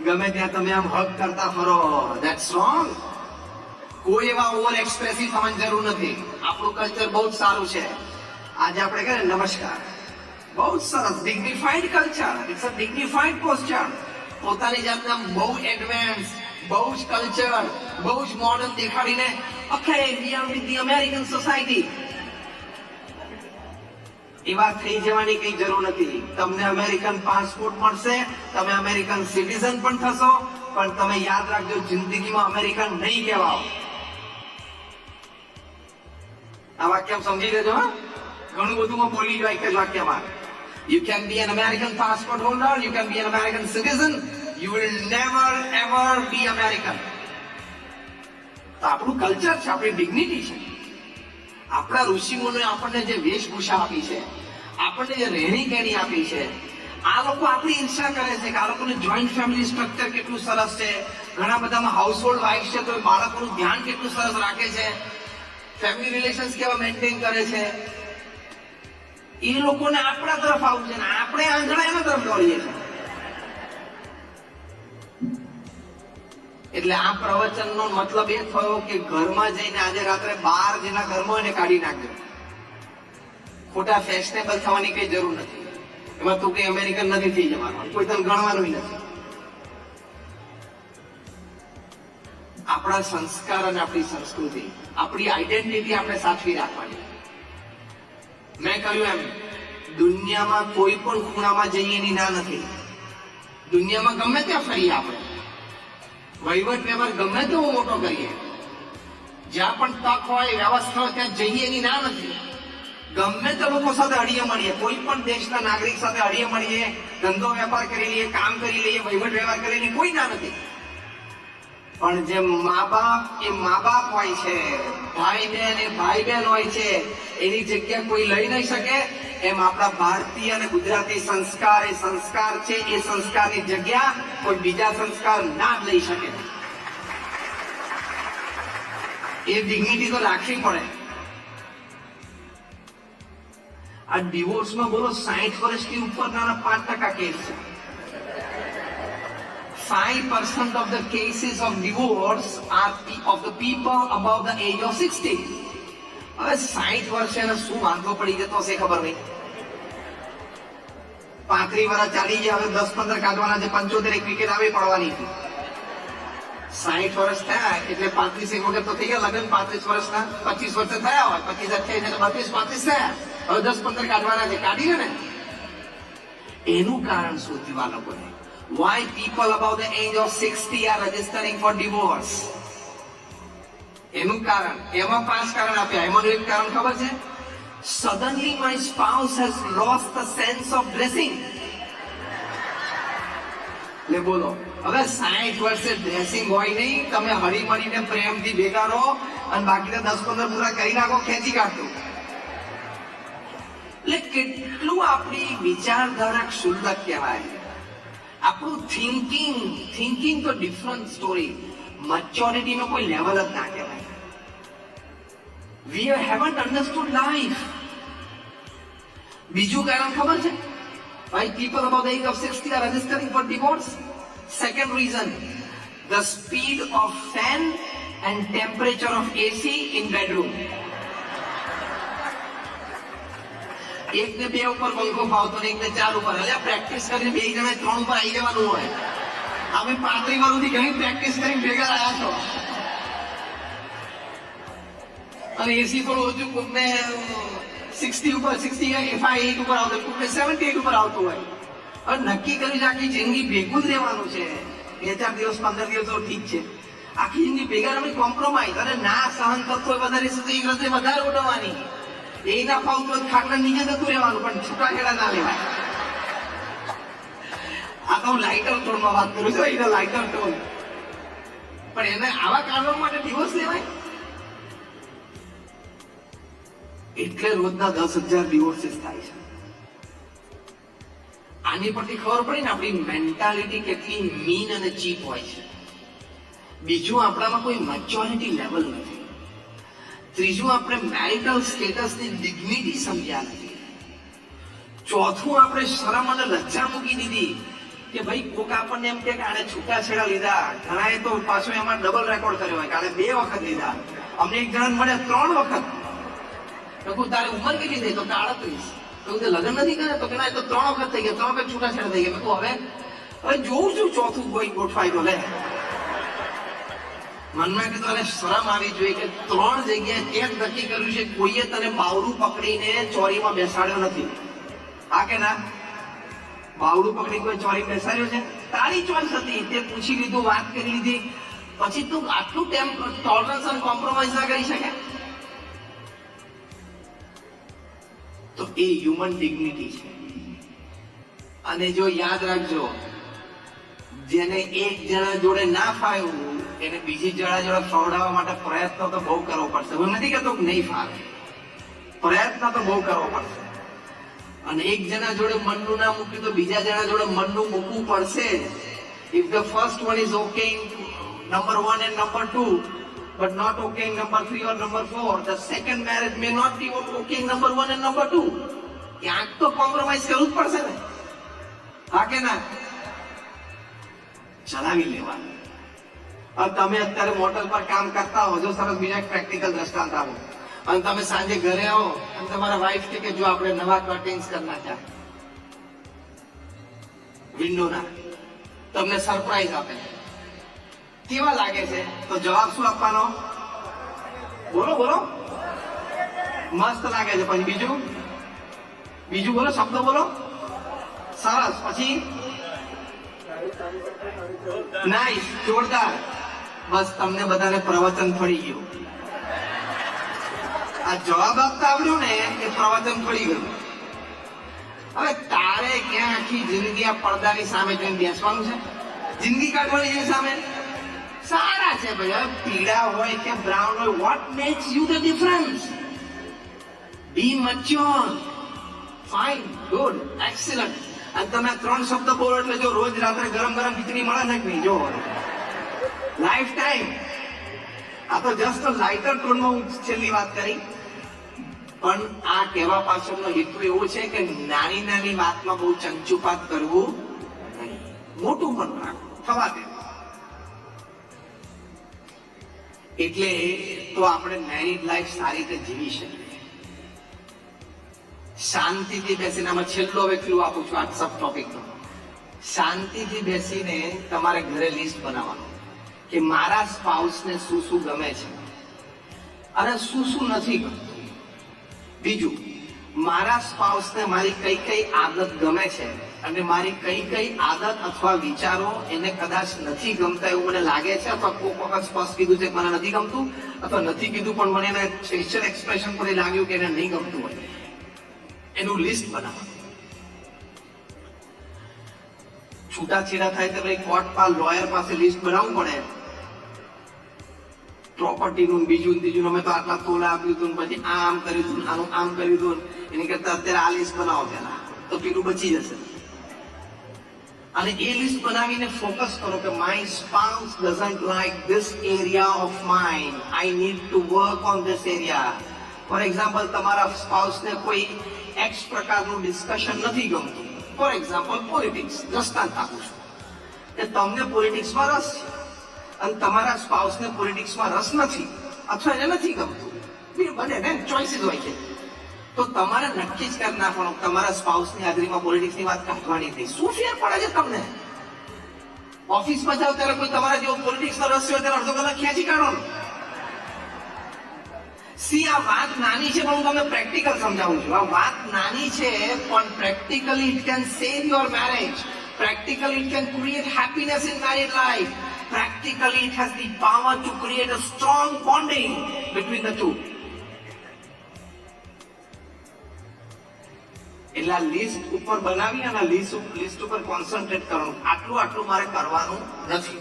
ગમે ત્યાં તમે આમ હગ કરતા ફરો, ધેટ્સ રોંગ. કોઈ એવા ઓવર એક્સપ્રેસિવ થવાની જરૂર નથી. આપણું કલ્ચર બહુ જ સારું છે. આજે આપણે કહે નમસ્કાર, બહુ જ સરસ dignified culture, it's a dignified posture. પોતાની જાતને બહુ એડવાન્સ, બહુ જ કલ્ચર, બહુ જ મોડર્ન દેખાડીને okay we are with the American society, એવા થઈ જવાની કઈ જરૂર નથી. તમને અમેરિકન પાસપોર્ટ મળશે, તમે અમેરિકન સિટીઝન પણ થશો, પણ તમે યાદ રાખજો જિંદગીમાં અમેરિકન નહીં કહેવાઓ. આ વાક્ય સમજી લેજો. ઘણું બધું બોલી જાય એક જ વાક્યમાં. You can be an American passport holder, you can be an American citizen, you will never ever be American. તો આપણું કલ્ચર છે, આપણી ડિગ્નિટી છે. આપણા ઋષિમુનિઓએ આપણને જે વેશભૂષા આપી છે, આપણને જે રહેણી કહેણી આપી છે, આ લોકો આપણી ઈર્ષા કરે છે કે આ લોકોનું જોઈન્ટ ફેમિલી સ્ટ્રક્ચર કેટલું સરસ છે. ઘણા બધામાં હાઉસહોલ્ડ વાઇફ છે તો બાળકોનું ધ્યાન કેટલું સરસ રાખે છે, ફેમિલી રિલેશન્સ કેવા મેન્ટેન કરે છે. એ લોકોને આપણા તરફ આવું છે ને આપણે આંધળા એના તરફ દોડીએ છીએ. એટલે આ પ્રવચનનો મતલબ એ થયો કે ઘરમાં જઈને આજે રાત્રે 12 જેના ઘરમાં એને કાઢી નાખજો. ખોટા ફેશનેબલ થવાની કઈ જરૂર નથી. એમાં તું કઈ અમેરિકન નથી થઈ જવાનું, કોઈ તને ગણવાનું નથી. આપણા સંસ્કાર અને આપણી સંસ્કૃતિ, આપણી આઈડેન્ટિટી આપણે સાચવી રાખવાની. મેં કહ્યું એમ, દુનિયામાં કોઈ પણ ખૂણામાં જઈએ એની ના નથી. દુનિયામાં ગમે ત્યાં ફરીએ, આપણે વહીવટ વ્યવહાર ગમે તેવો મોટો કરીએ, જ્યાં પણ તક હોય, વ્યવસ્થા હોય, ત્યાં જઈએ એની ના નથી. ગમે તે લોકો સાથે હળીએ મળીએ, કોઈ પણ દેશના નાગરિક સાથે હળીએ મળીએ, ધંધો વેપાર કરી લઈએ, કામ કરી લઈએ, વહીવટ વ્યવહાર કરી લઈએ, કોઈ ના નથી. પણ જે મા બાપ એ મા બાપ હોય છે, ભાઈ બહેન એ ભાઈ બહેન હોય છે, એની જગ્યા કોઈ લઈ નહીં શકે. એમ આપણા ભારતીય અને ગુજરાતી સંસ્કાર એ સંસ્કાર છે, એ સંસ્કારની જગ્યા કોઈ બીજા સંસ્કાર ના જ લઈ શકે. એ ડિગ્નિટી તો રાખવી પડે. આ ડિવોર્સમાં બોલો 60 વર્ષથી ઉપરના 5% કેસ છે. 5% of the cases of divorce are of the people above the age of 60. હવે 60 વર્ષે શું વાંધો પડી જતો હશે ખબર નહીં. 35 વર્ષ ચાલી ગયા, હવે 10-15 કાઢવાના છે, 75 એક વિકેટ આવે પડવાની છે. 60 વર્ષ થયા એટલે 35 એક વખત તો થઈ ગયા લગ્ન. 35 વર્ષના 25 વર્ષ થયા હોય, 25 32-35 થયા, હવે 10-15 કાઢવાના છે, કાઢી ને. એનું કારણ શું થયું લોકોને? Why people above the age of 60 are registering for divorce? એનું કારણ, એમાં 5 કારણ આપ્યા. એમાંનું એક કારણ ખબર છે? Suddenly my spouse has lost the sense of dressing. લે બોલો, હવે 60 વર્ષે ડ્રેસિંગ હોય નહીં, તમે હળી મળીને પ્રેમથી ભેગા રહો અને બાકીના 10-15 પૂરા કરી નાખો, ખેંચી કાઢો. એટલે કેટલું આપણી વિચારધારા ક્ષુલ્લક કહેવાય. આપણું થિંકિંગ તો ડિફરન્ટ સ્ટોરી. મેચ્યોરિટીનો કોઈ લેવલ જ ના કહેવાય. વી હેવન્ટ અન્ડરસ્ટુડ લાઈફ. બીજું કારણ ખબર છે? Why people above the age of 60 are registering for divorce? Second reason, the speed of fan and temperature of AC in bedroom. એક ને 2 ઉપર પંખો ફાવતો ને એક ને 4 ઉપર. એટલે પ્રેક્ટિસ કરીને 2 જણા 3 ઉપર આવી જવાનું હોય. અમે 35 વર્ષથી ઘણી પ્રેક્ટિસ કરીને ભેગા રહ્યા છો. અને એસી પણ ઓછું, કોકને 60 ઉપર, 65 ઉપર આવતું, કોકને 78 ઉપર આવતું હોય. હવે નક્કી કર્યું છે આખી જિંદગી ભેગું જ રહેવાનું છે. 2-4 દિવસ 15 દિવસ તો ઠીક છે, આખી જિંદગી ભેગા રમી કોમ્પ્રોમાઇઝ. અને ના સહન કરતો હોય વધારે સુધી રસોઈ વધારે ઉડવાની. એ ના ફાવતું હોય ખાટલા નીચે જતું રહેવાનું, પણ છૂટા ખેડા ના લેવાય. આ તો હું લાઇટર ટોનમાં વાત કરું છું, એના લાઇટર ટોન. પણ એને આવા કારણો માટે ડિવોર્સ લેવાય? એટલે રોજના 10,000 ડિવોર્સીસ થાય છે. આની પરથી ખબર પડી ને આપણી મેન્ટાલિટી કેટલી મીન અને ચીપ હોય છે. બીજું, આપણામાં કોઈ મેચ્યોરિટી લેવલ નથી. ત્રીજું, આપણે મેરિટલ સ્ટેટસની ડિગ્નિટી સમજ્યા નથી. ચોથું, આપણે શરમ અને લજ્જા મૂકી દીધી કે ભાઈ કોક આપણને એમ કે આને છૂટાછેડા લીધા. ઘણાએ તો પાછો એમાં ડબલ રેકોર્ડ કર્યો હોય કે આને 2 વખત લીધા. અમને એક જણા મળ્યા 3 વખત. તો તારે ઉંમર કેટલી થઈ? તો 38. તો લગ્ન નથી કરે? તો કે ના, તો 3 વખત થઈ ગયા, 3 વખત છૂટાછેડા થઈ ગયા. હવે જોઉં છું ચોથું કોઈ ગોઠવાય તો લે. મનમાં કીધું અને શરમ આવી જોઈએ કે 3 જગ્યાએ કેમ નક્કી કર્યું છે? કોઈએ તને બાવડું પકડીને ચોરીમાં બેસાડ્યો નથી. હા કે ના? બાવડું પકડી કોઈ ચોરી બેસાડ્યો છે? તારી ચોઈસ હતી, તે પૂછી લીધું, વાત કરી લીધી, પછી તું આટલું ટોલરન્સ અને કોમ્પ્રોમાઇઝ ના કરી શકે? તો એ હ્યુમન ડિગ્નિટી છે. અને જો યાદ રાખજો, જેને એક જણા જોડે ના ફાવ્યું એને બીજી જણા જોડે ફવડાવવા માટે પ્રયત્ન તો બહુ કરવો પડશે. હું નથી કહેતો કે નહીં ફાવે, પ્રયત્ન તો બહુ કરવો પડશે. અને એક જણા જોડે મનનું ના મૂક્યું તો બીજા જણા જોડે મનનું મૂકવું પડશે. If the first one is okay in number 1 and number 2, but not okay in number 3 or number 4, the second marriage may not be okay in number 1 and number 2. ક્યાંક તો કોમ્પ્રોમાઇઝ કરવું જ પડશે ને. હા કે ના? ચલાવી લેવાનું. તમે અત્યારે મોટલ પર કામ કરતા હો, જો સરસ બીજા પ્રેક્ટિકલ દ્રષ્ટાંત આવો, અને તમે સાંજે ઘરે આવો અને તમારા વાઈફ કે જો આપણે નવા કર્ટેન્સ કરી નાખ્યા, વિન્ડોના, તમને સરપ્રાઈઝ આપે, કેવા લાગે છે? તો જવાબ શું આપવાનો? બોલો બોલો. મસ્ત લાગે છે. પછી બીજું બીજું બોલો, શબ્દ બોલો. સરસ. પછી નાઈસ, જોરદાર. બસ તમને બધાને પ્રવચન ફળી ગયું. આ જવાબ આપતા આવડ્યું ને એ પ્રવચન ફળી ગયું. હવે તારે ક્યાં આખી જિંદગી આ પડદાની સામે જોઈને બેસવાનું છે? જિંદગી કાઢવાની છે સામે? સારા છે ભાઈ, પીળા હોય કે બ્રાઉન હોય, what makes you the difference? Be mature. Fine, good, excellent. અને તમે 3 શબ્દ બોલો એટલે જો રોજ રાત્રે ગરમ ગરમ ખીચડી મળે ને નહીં, જો લાઈફ ટાઈમ. આ તો જસ્ટ લાઇટર ટોનમાં હું છેલ્લી વાત કરી, પણ આ કહેવા પાછળનો હેતુ એવો છે કે નાની નાની વાતમાં બહુ ચંચુપાત કરવું નહીં, મોટું મન રાખવું, થવા દે. એટલે તો આપણે મેરીડ લાઈફ સારી રીતે જીવી શકીએ. શાંતિથી બેસીને, આમાં છેલ્લો હવે ક્લુ આપું છું આ સબ ટોપિકનો. શાંતિથી બેસીને તમારે ઘરે લિસ્ટ બનાવવાનું કે મારા સ્પાઉસને શું શું ગમે છે અને શું શું નથી ગમતું. બીજું, મારા સ્પાઉસને મારી કઈ કઈ આદત ગમે છે અને મારી કઈ કઈ આદત અથવા વિચારો એને કદાચ નથી ગમતા એવું મને લાગે છે, અથવા કોઈ વખત સ્પષ્ટ કીધું છે મને નથી ગમતું, અથવા નથી કીધું પણ મને એને ફેશિયલ એક્સપ્રેશન પર લાગ્યું કે એને નહીં ગમતું હોય. એનું લિસ્ટ બનાવો. છૂટાછેડા થાય તો કોર્ટ પાસે, લોયર પાસે લિસ્ટ બનાવવું પડે. પ્રોપર્ટીનું, બીજું ત્રીજું, અમે તો આટલા તોલા આપ્યું હતું, પછી આમ કર્યું હતું, આનું આમ કર્યું હતું, એની કરતા અત્યારે આ લિસ્ટ બનાવો પેલા, તો પેલું બચી જશે. અને એ લિસ્ટ બનાવીને ફોકસ કરો કે my spouse doesn't like this area of mind, I need to work on this area. For example, તમારા સ્પાઉસને કોઈ એક્સ પ્રકારનું ડિસ્કશન નથી ગમતું. For example, politics. દ્રષ્ટાંત આપું છું કે તમને પોલિટિક્સમાં રસ છે અને તમારા સ્પાઉસને પોલિટિક્સમાં રસ નથી, અથવા એને નથી ગમતું, બને ને, ચોઇસીસ હોય છે. તો તમારે નક્કી જ કરી નાખવાનું તમારા સ્પાઉસની હાજરીમાં પોલિટિક્સની વાત કાઢવાની નથી. શું ફેર પડે છે તમને? ઓફિસમાં જાઓ ત્યારે કોઈ તમારા જેવો પોલિટિક્સનો રસ હોય ત્યારે અડધો કલાક ખેંચી કાઢો. સી, આ વાત નાની છે પણ હું તમને પ્રેક્ટિકલ સમજાવું છું. આ વાત નાની છે પણ practically it can save your marriage. Practically it can create happiness in married life. Practically it has the power to create a strong bonding between the two. એટલે આ લિસ્ટ ઉપર બનાવી અને લિસ્ટ ઉપર કોન્સન્ટ્રેટ કરવાનું. આટલું મારે કરવાનું નથી.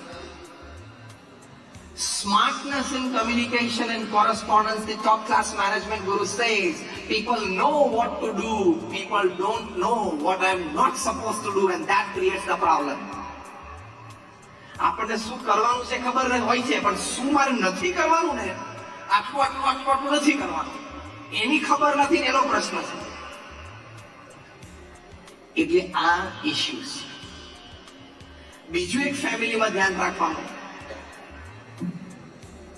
Smartness in communication and correspondence, the top class management guru says, people know what to do, people don't know what I'm not supposed to do, and that creates the problem. આપણને શું કરવાનું છે ખબર હોય છે, પણ શું મારે નથી કરવાનું ને, આટલું નથી કરવાનું, એની ખબર નથી, એનો પ્રશ્ન છે. એટલે આ ઇશ્યુઝ. બીજું એક ફેમિલીમાં ધ્યાન રાખવાનું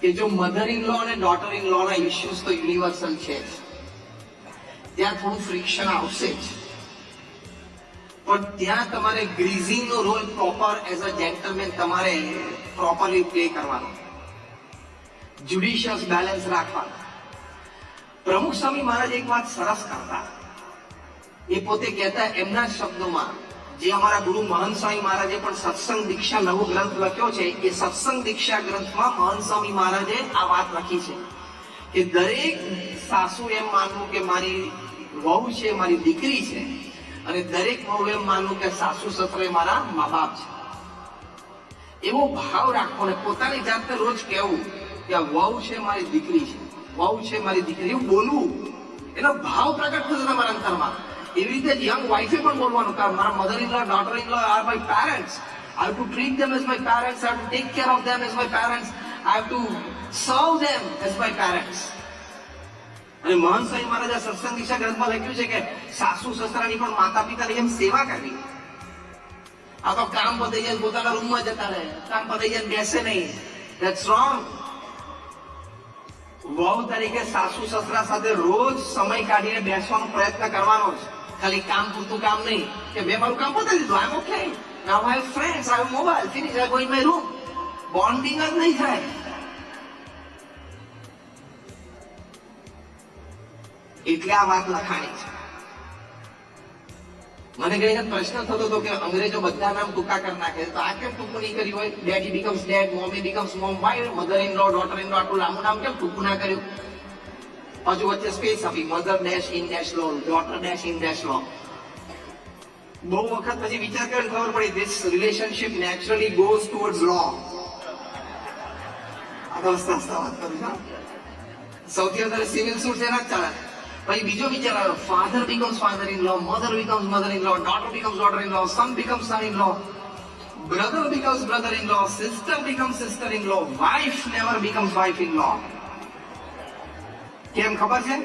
કે જો મધર ઇન લો અને ડોટર ઇન લો ના ઇશ્યુઝ તો યુનિવર્સલ છે જ, ત્યાં થોડું ફ્રિક્શન આવશે જ, પણ ત્યાં તમારે ગ્રીઝિંગ નો role proper as a gentleman તમારે પ્રોપરલી પ્લે કરવાનો, જ્યુડિશિયસ બેલેન્સ રાખવાનો. પ્રમુખ સ્વામી મહારાજ એક વાત સરસ કરતા, એ પોતે કહેતા, એમના શબ્દોમાં, જે અમારા ગુરુ મહંત સ્વામી મહારાજે પણ સત્સંગ દીક્ષા નવો ગ્રંથ લખ્યો છે, એ સત્સંગ દીક્ષા ગ્રંથમાં મહંત સ્વામી મહારાજે આ વાત લખી છે કે દરેક સાસુ એમ માનવું કે મારી વહુ છે, મારી દીકરી છે, અને દરેક વહુ એમ માનવું કે સાસુ સસરા મારા મા બાપ છે. એવો ભાવ રાખવો અને પોતાની જાતને રોજ કહેવું કે આ વહુ છે મારી દીકરી છે, વહુ છે મારી દીકરી, એવું બોલવું, એનો ભાવ પ્રગટ થશે તમારા અંતરમાં. એવી રીતે યંગ વાઇફે પણ બોલવાનું કે મારા mother in law, daughter in law are my parents. I have to treat them as my parents. I have to take care of them as my parents. I have to serve them as my parents. અને મહંત સ્વામી મહારાજ સત્સંગ દીક્ષા ગ્રંથમાં લખ્યું છે કે સાસુ સસરાની પણ માતા પિતાની જેમ સેવા કરવી. આ તો કામ પતી જાય પોતાના રૂમમાં જતા રહે, કામ પતી જાય બેસે નહીં. That's wrong. વહુ તરીકે સાસુ સસરા સાથે રોજ સમય કાઢીને બેસવાનો પ્રયત્ન કરવાનો છે. ખાલી કામ પૂરતું કામ નહીં કે મેં મારું કામ પતાવી દીધું, I am okay, now I have friends, I have mobile, finish, I go in my room. Bonding જ નહીં થાય. એટલે આ વાત લખાણી છે. મને કઈ પ્રશ્ન થતો હતો કે અંગ્રેજો બધા નામ ટૂંકા કરી નાખે, તો આ કેમ ટૂંકું નહીં કર્યું હોય? Daddy becomes dad, mommy becomes mom, why mother in law, daughter in law, આટલું લાંબુ નામ કેમ ટૂંકું ના કર્યું? હજુ વચ્ચે સ્પેસ આપી, mother dash in dash law, daughter dash in dash law. બહુ વખત પછી વિચાર કરીને ખબર પડી, this relationship naturally goes towards law. આ તો વાત કરું છું. સૌથી વધારે સિવિલ સૂટ છે એના જ ચાલે. પછી બીજો વિચાર આવ્યો, father becomes father in law, mother becomes mother in law, daughter becomes daughter in law, son becomes son in law, brother becomes brother in law, sister becomes sister in law, wife never becomes wife in law. કેમ ખબર છે?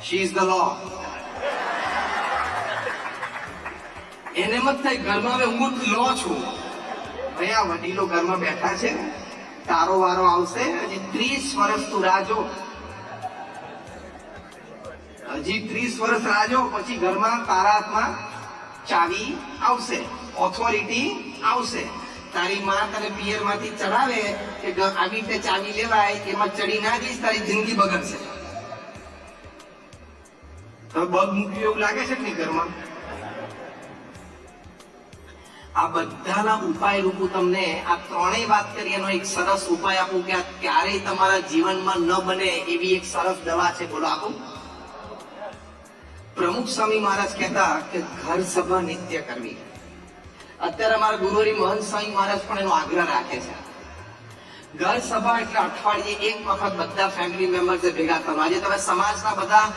She is the law. એને મત થાય ઘરમાં હવે હું જ લો છું. ભાઈ આ વડીલો ઘરમાં બેઠા છે, તારો વારો આવશે, હજી 30 વર્ષ તું રાહ જો, હજી 30 વર્ષ રાહ જો, પછી ઘરમાં તારા હાથમાં ચાવી આવશે, ઓથોરિટી આવશે. તારી માં તને પિયર માંથી ચડાવે કે આવી રીતે ચાવી લેવાય, એમાં ચડી ના જઈશ, તારી જિંદગી બગડશે. હવે બગ મૂક્યું એવું લાગે છે કે નહીં ઘરમાં? આ બધાના ઉપાય રૂપું તમને આ ત્રણેય વાત કરી એનો એક સરસ ઉપાય આપું કે આ ક્યારેય તમારા જીવનમાં ન બને એવી એક સરસ દવા છે. બોલો આપું? પ્રમુખ સ્વામી મહારાજ કહેતા કે ઘર સભા નિત્ય કરવી. અત્યારે અમારા ગુરુહરિ મહંત સ્વામી મહારાજ પણ એનો આગ્રહ રાખે છે. ઘર સભા એટલે અઠવાડિયે એક વખત બધા ફેમિલી મેમ્બર્સ ભેગા કરવા. આજે તમે સમાજના બધા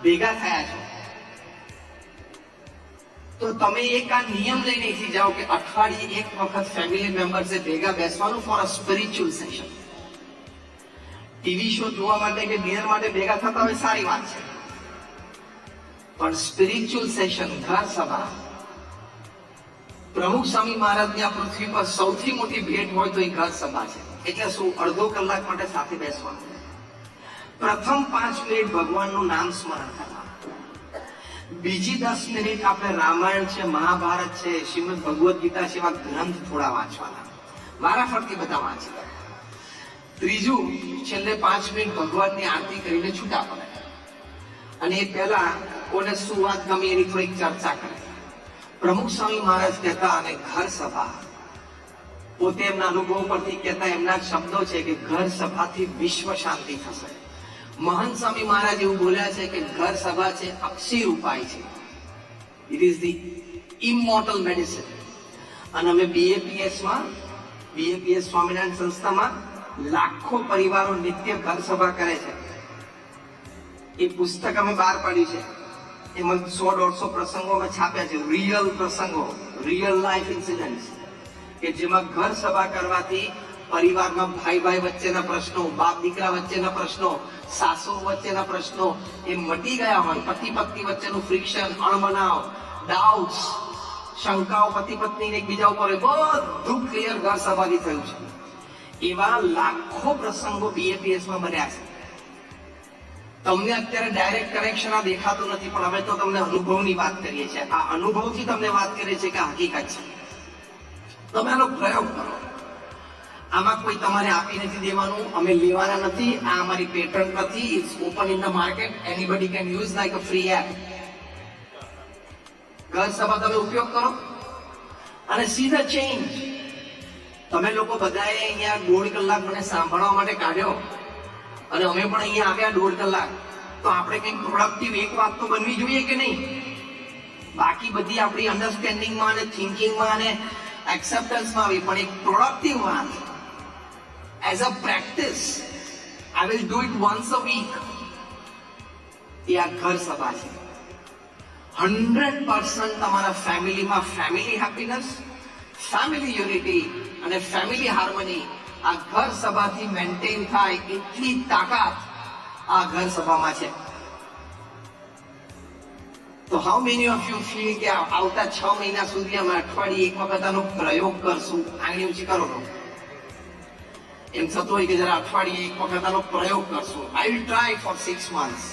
ભેગા થયા છો, તો તમે એક આ નિયમ લઈને અહીંથી જાઓ કે અઠવાડિયે એક વખત ફેમિલી મેમ્બર્સે ભેગા બેસવાનું for a spiritual session. TV show જોવા માટે કે ડિનર માટે ભેગા થતા હોય સારી વાત છે, પણ સ્પિરિચ્યુઅલ સેશન, ઘર સભા. પ્રમુખ સ્વામી મહારાજની આ પૃથ્વી પર સૌથી મોટી ભેટ હોય તો એ ઘર સભા છે. એટલે શું? અડધો કલાક માટે સાથે બેસવાનું. પ્રથમ 5 મિનિટ ભગવાનનું નામ સ્મરણ કરવા, બીજી 10 મિનિટ આપણે રામાયણ છે, મહાભારત છે, શ્રીમદ ભગવદ્ ગીતા છે, એવા ગ્રંથ થોડા વાંચવાના, વારાફરતી બધા વાંચવા. ત્રીજું, છેલ્લે 5 મિનિટ ભગવાનની આરતી કરીને છૂટા પડે. અને એ પહેલા કોને શું વાત ગમી એની થોડીક ચર્ચા કરે. પ્રમુખ સ્વામી મહારાજ કહેતા, અને ઘર સભા પોતે એમના અનુભવ પરથી કહેતા, એમના શબ્દો છે કે ઘર સભાથી વિશ્વ શાંતિ થશે. મહંત સ્વામી મહારાજ એવું બોલ્યા છે કે ઘર સભા છે અક્ષીર ઉપાય છે. It is the ઇમોર્ટલ medicine. અને અમે બીએપીએસ સ્વામિનારાયણ સંસ્થામાં લાખો પરિવારો નિત્ય ઘર સભા કરે છે. એ પુસ્તક અમે બહાર પાડ્યું છે. એમાં 100-150 પ્રસંગો અમે છાપ્યા છે, રિયલ પ્રસંગો, રિયલ લાઈફ ઇન્સિડન્ટ્સ, કે જેમાં ઘર સભા કરવાથી પરિવારમાં ભાઈ વચ્ચેના પ્રશ્નો, બાપ દીકરા વચ્ચેના પ્રશ્નો, સાસુ વચ્ચેના પ્રશ્નો એ મટી ગયા હોય. પતિ પત્ની વચ્ચેનું ફ્રિક્શન, અણબનાવ, ડાઉટ્સ, શંકાઓ પતિ પત્ની એકબીજા ઉપર, બધું ક્લિયર ઘર સભાથી થયું છે. એવા લાખો પ્રસંગો બીએપીએસમાં બન્યા છે. તમને અત્યારે ડાયરેક્ટ કનેક્શન આ દેખાતું નથી, પણ હવે તો તમને અનુભવની વાત કરીએ છીએ. આ અનુભવથી તમને વાત કરીએ છીએ કે હકીકત છે. તમે આનો પ્રયોગ કરો. આમાં કોઈ તમારે આપી નથી દેવાનું, અમે લેવાના નથી, આ અમારી પેટન્ટ નથી. It's open in the market, anybody can use like a free app. ઘર સભા તમે ઉપયોગ કરો અને સીધા ચેન્જ. તમે લોકો બધાએ અહીંયા 1.5 કલાક મને સાંભળવા માટે કાઢ્યો અને અમે પણ અહીંયા આવ્યા 1.5 કલાક, તો આપણે કંઈક પ્રોડક્ટિવ એક વાત તો બનવી જોઈએ કે નહીં? બાકી બધી આપણી અન્ડરસ્ટેન્ડિંગમાં અને થિંકિંગમાં અને એક્સેપ્ટન્સમાં આવી, પણ એક પ્રોડક્ટિવ વાત as a practice, I will do it once a week. એ આ ઘર સભા છે. 100% તમારા ફેમિલીમાં ફેમિલી હેપીનેસ, ફેમિલી યુનિટી અને ફેમિલી હાર્મની આ ઘર સભાથી મેન્ટેન થાય એટલી તાકાત આ ઘર સભામાં છે. તો how many of you feel કે આવતા 6 મહિના સુધી અમે અઠવાડિયે એક વખત આનો પ્રયોગ કરશું? આંગળી ઊંચી કરો છો. એમ થતું હોય કે જરા અઠવાડિયે એક વખત આનો પ્રયોગ કરશું. I will try for 6 months.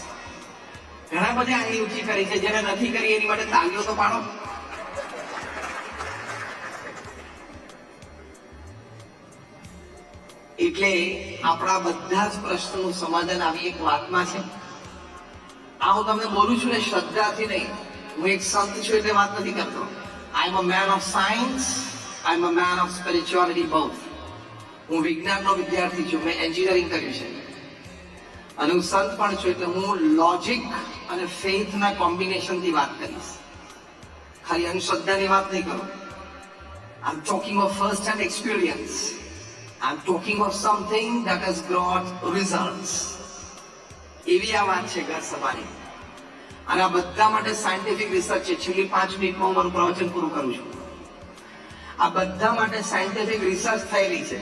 ઘણા બધા આંગળી ઊંચી કરી છે, જેને નથી કરી એની માટે તાલીઓ તો પાડો. એટલે આપણા બધા જ પ્રશ્નોનું સમાધાન આવી એક વાતમાં છે. આ હું તમને બોલું છું ને શ્રદ્ધાથી નહીં, હું એક સંત છું એટલે વાત નથી કરતો. I am a man of science, I am a man of spirituality both. હું વિજ્ઞાનનો વિદ્યાર્થી છું, મેં એન્જિનિયરિંગ કર્યું છે અને હું સંત પણ છું, એટલે હું લોજિક અને ફેથના કોમ્બિનેશનથી વાત કરીશ, ખાલી અંધશ્રદ્ધાની વાત નહીં કરું. I am talking of first hand experience. I'm talking of something that has brought results. એવી આ વાત છે ઘર સભાની. અને આ બધા માટે સાયન્ટિફિક રિસર્ચ છે. છેલ્લી 5 મિનિટમાં હું મારું પ્રવચન પૂરું કરું છું. આ બધા માટે સાયન્ટિફિક રિસર્ચ થયેલી છે.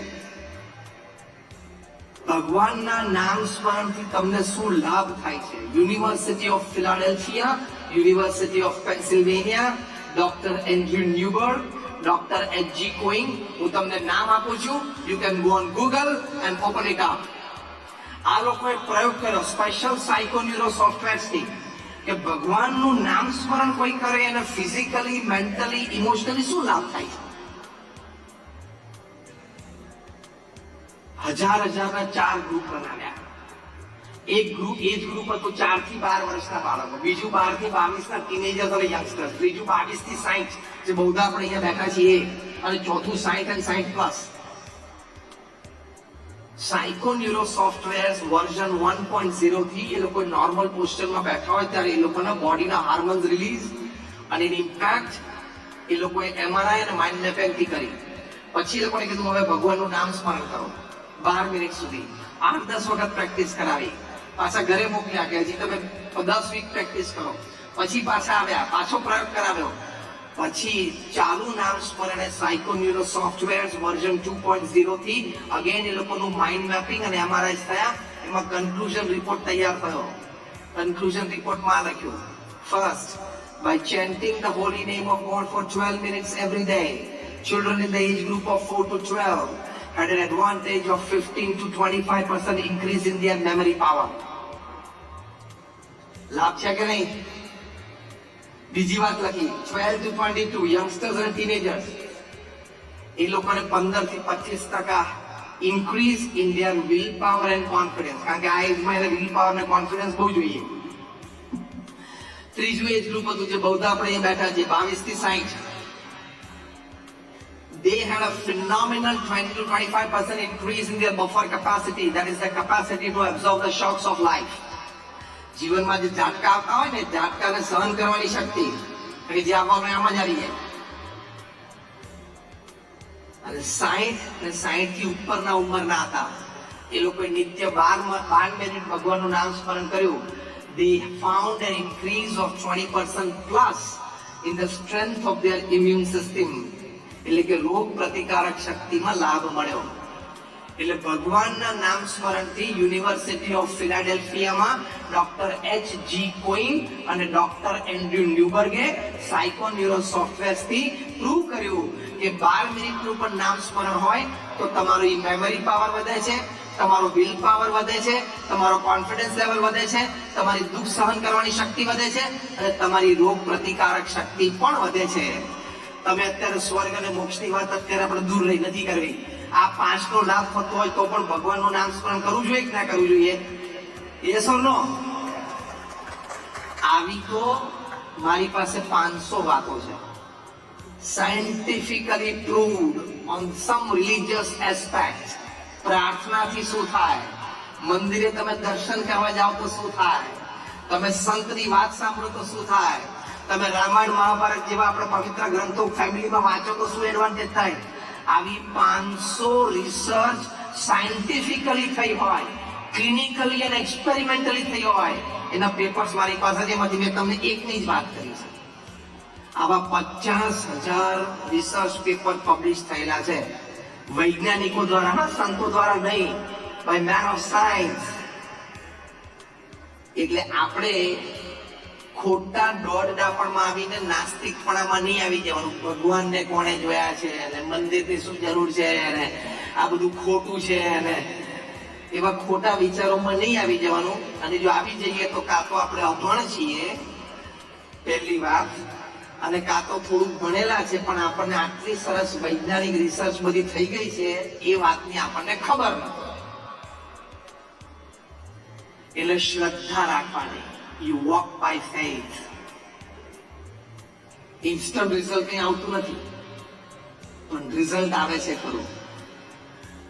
ભગવાનના નામ સ્મરણથી તમને શું લાભ થાય છે? University of Philadelphia, university of Pennsylvania, doctor Andrew Newberg, Dr. H.G. Coing, હું તમને નામ આપું છું. You can go on Google and open it up. આ લોકોએ પ્રયોગ કર્યો સ્પેશિયલ સાયકોન્યુરો સોફ્ટવેર્સથી કે ભગવાનનું નામ સ્મરણ કોઈ કરે એને ફિઝિકલી, મેન્ટલી, ઇમોશનલી શું લાભ થાય છે. હજારના 4 ગ્રુપ બનાવ્યા. એક ગ્રુપ, એ જ ગ્રુપ હતું 4 થી 12 વર્ષના બાળકો, બીજું 12 થી 22 ના ટીનેજર્સ અને યંગસ્ટર્સ, ત્રીજું 22 થી 60 જે બધા આપણે અહીંયા બેઠા છીએ, અને ચોથું 60 અને 60 પ્લસ. સાયકોન્યુરો સોફ્ટવેર વર્ઝન 1.0 થી એ લોકો નોર્મલ પોસ્ચરમાં બેઠા હોય ત્યારે એ લોકોના બોડીના હાર્મોન્સ રિલીઝ અને એની ઇમ્પેક્ટ એ લોકોએ MRI અને માઇન્ડ મેપિંગથી કરી. પછી એ લોકોને કીધું હવે ભગવાનનું નામ સ્મરણ કરો 12 મિનિટ સુધી. 8-10 વખત પ્રેક્ટિસ કરાવી, પાછા ઘરે મોકલ્યા કે હજી તમે 10 વીક પ્રેક્ટિસ કરો. પછી પાછા આવ્યા, પાછો પ્રયોગ કરાવ્યો. પછી ચાલુ નામ સ્મરણે સાયકોન્યુરો સોફ્ટવેર વર્ઝન 2.0 થી અગેન એ લોકોનું માઇન્ડ મેપિંગ અને MRI થયા. એમાં કન્ક્લુઝન રિપોર્ટ તૈયાર થયો. કન્ક્લુઝન રિપોર્ટમાં લખ્યું, first, by chanting the holy name of God for 12 minutes every day, children in the age group of 4 to 12 had an advantage of 15 to 25% increase in their memory power. લાભ છે કે નહીં? બીજી વાત લખી, 12 to 22 youngsters and teenagers, એ લોકોને 15 થી 25% increase in their will power and confidence. કારણ કે આ એજમાં એને will power અને confidence બહુ જોઈએ. ત્રીજું એજ ગ્રુપ હતું જે બધા આપણે અહીંયા બેઠા છે 22 થી 60. They had a phenomenal 20 to 25% increase in their buffer capacity, that is the capacity to absorb the shocks of life. જીવનમાં જે ઝાટકા આવતા હોય ને, ઝાટકાને સહન કરવાની શક્તિ કે જે આવવાનું આમ જ આવી જાય. અને 60 અને 60 થી ઉપરના ઉંમરના હતા એ લોકોએ નિત્ય 12 મિનિટ ભગવાનનું નામ સ્મરણ કર્યું. They found an increase of 20% plus in the strength of their immune system. એટલે કે રોગ પ્રતિકારક શક્તિમાં લાભ મળ્યો. એટલે ભગવાનના નામ સ્મરણથી યુનિવર્સિટી ઓફ ફિલાડેલ્ફિયામાં ડોક્ટર H.G. Coing અને ડોક્ટર એન્ડ્રુ ન્યુબર્ગે સાયકોન્યુરો સોફ્ટવેરથી પ્રૂવ કર્યું કે 12 મિનિટનું પણ નામ સ્મરણ હોય તો તમારી મેમરી પાવર વધે છે, તમારો વિલ પાવર વધે છે, તમારો કોન્ફિડન્સ લેવલ વધે છે, તમારી દુઃખ સહન કરવાની શક્તિ વધે છે અને તમારી રોગ પ્રતિકારક શક્તિ પણ વધે છે. તમે અત્યારે સ્વર્ગ અને મોક્ષની વાત અત્યારે આપણે દૂર રહી નથી કરવી. આ 5 નો લાભ થતો હોય તો પણ ભગવાનનું નામ સ્મરણ કરવું જોઈએ કે ના કરવું જોઈએ? Yes or no? આવી તો મારી પાસે 500 વાતો છે scientifically proved on some religious aspect. પ્રાર્થનાથી શું થાય? મંદિરે તમે દર્શન કરવા જાઓ તો શું થાય? તમે સંતની વાત સાંભળો તો શું થાય? તમે રામાયણ મહાભારત જેવા આપણા પવિત્ર ગ્રંથો ફેમિલીમાં વાંચો તો શું એડવાન્ટેજ થાય? આવી 500 રિસર્ચ સાયન્ટિફિકલી થઈ હોય, ક્લિનિકલી અને એક્સપેરિમેન્ટલી થઈ હોય, એના પેપર્સ મારી પાસે છે, એમાંથી મેં તમને એકની જ વાત કરી છે. આવા 50,000 રિસર્ચ પેપર પબ્લિશ થયેલા છે વૈજ્ઞાનિકો દ્વારા, સંતો દ્વારા નહીં, બાય મેન ઓફ સાયન્સ. એટલે આપણે ખોટા દોડડાપણમાં આવીને નાસ્તિકપણામાં નહીં આવી જવાનું. ભગવાનને કોણે જોયા છે અને મંદિરની શું જરૂર છે અને આ બધું ખોટું છે અને એવા ખોટા વિચારોમાં નહીં આવી જવાનું. અને જો આવી જઈએ તો કાં તો આપણે અભણ છીએ પહેલી વાત, અને કાં તો થોડુંક ભણેલા છે પણ આપણને આટલી સરસ વૈજ્ઞાનિક રિસર્ચ બધી થઈ ગઈ છે એ વાતની આપણને ખબર નથી. એટલે શ્રદ્ધા રાખવાની. You walk by faith. Instant result કઈ આવતું નથી, પણ રિઝલ્ટ આવે છે ખરું.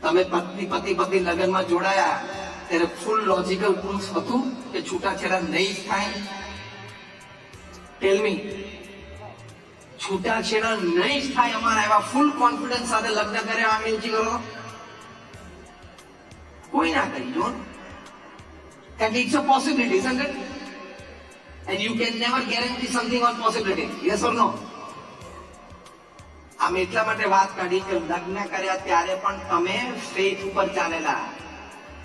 તમે પતિ લગ્નમાં જોડાયા ત્યારે ફૂલ લોજિકલ પ્રૂફ હતું કે છૂટાછેડા નહીં થાય? ટેલ મી. છૂટાછેડા નહીં જ થાય અમારા એવા ફૂલ કોન્ફિડન્સ સાથે લગ્ન કર્યા આમ ઊંચી કરો કોઈ ના કરી જો. કારણ કે it's a possibility, isn't it? And you can never guarantee something on possibility. Yes or no? આમ એટલા માટે વાત કાઢી કે લગ્ન કર્યા ત્યારે પણ તમે ફેથ ઉપર ચાલેલા.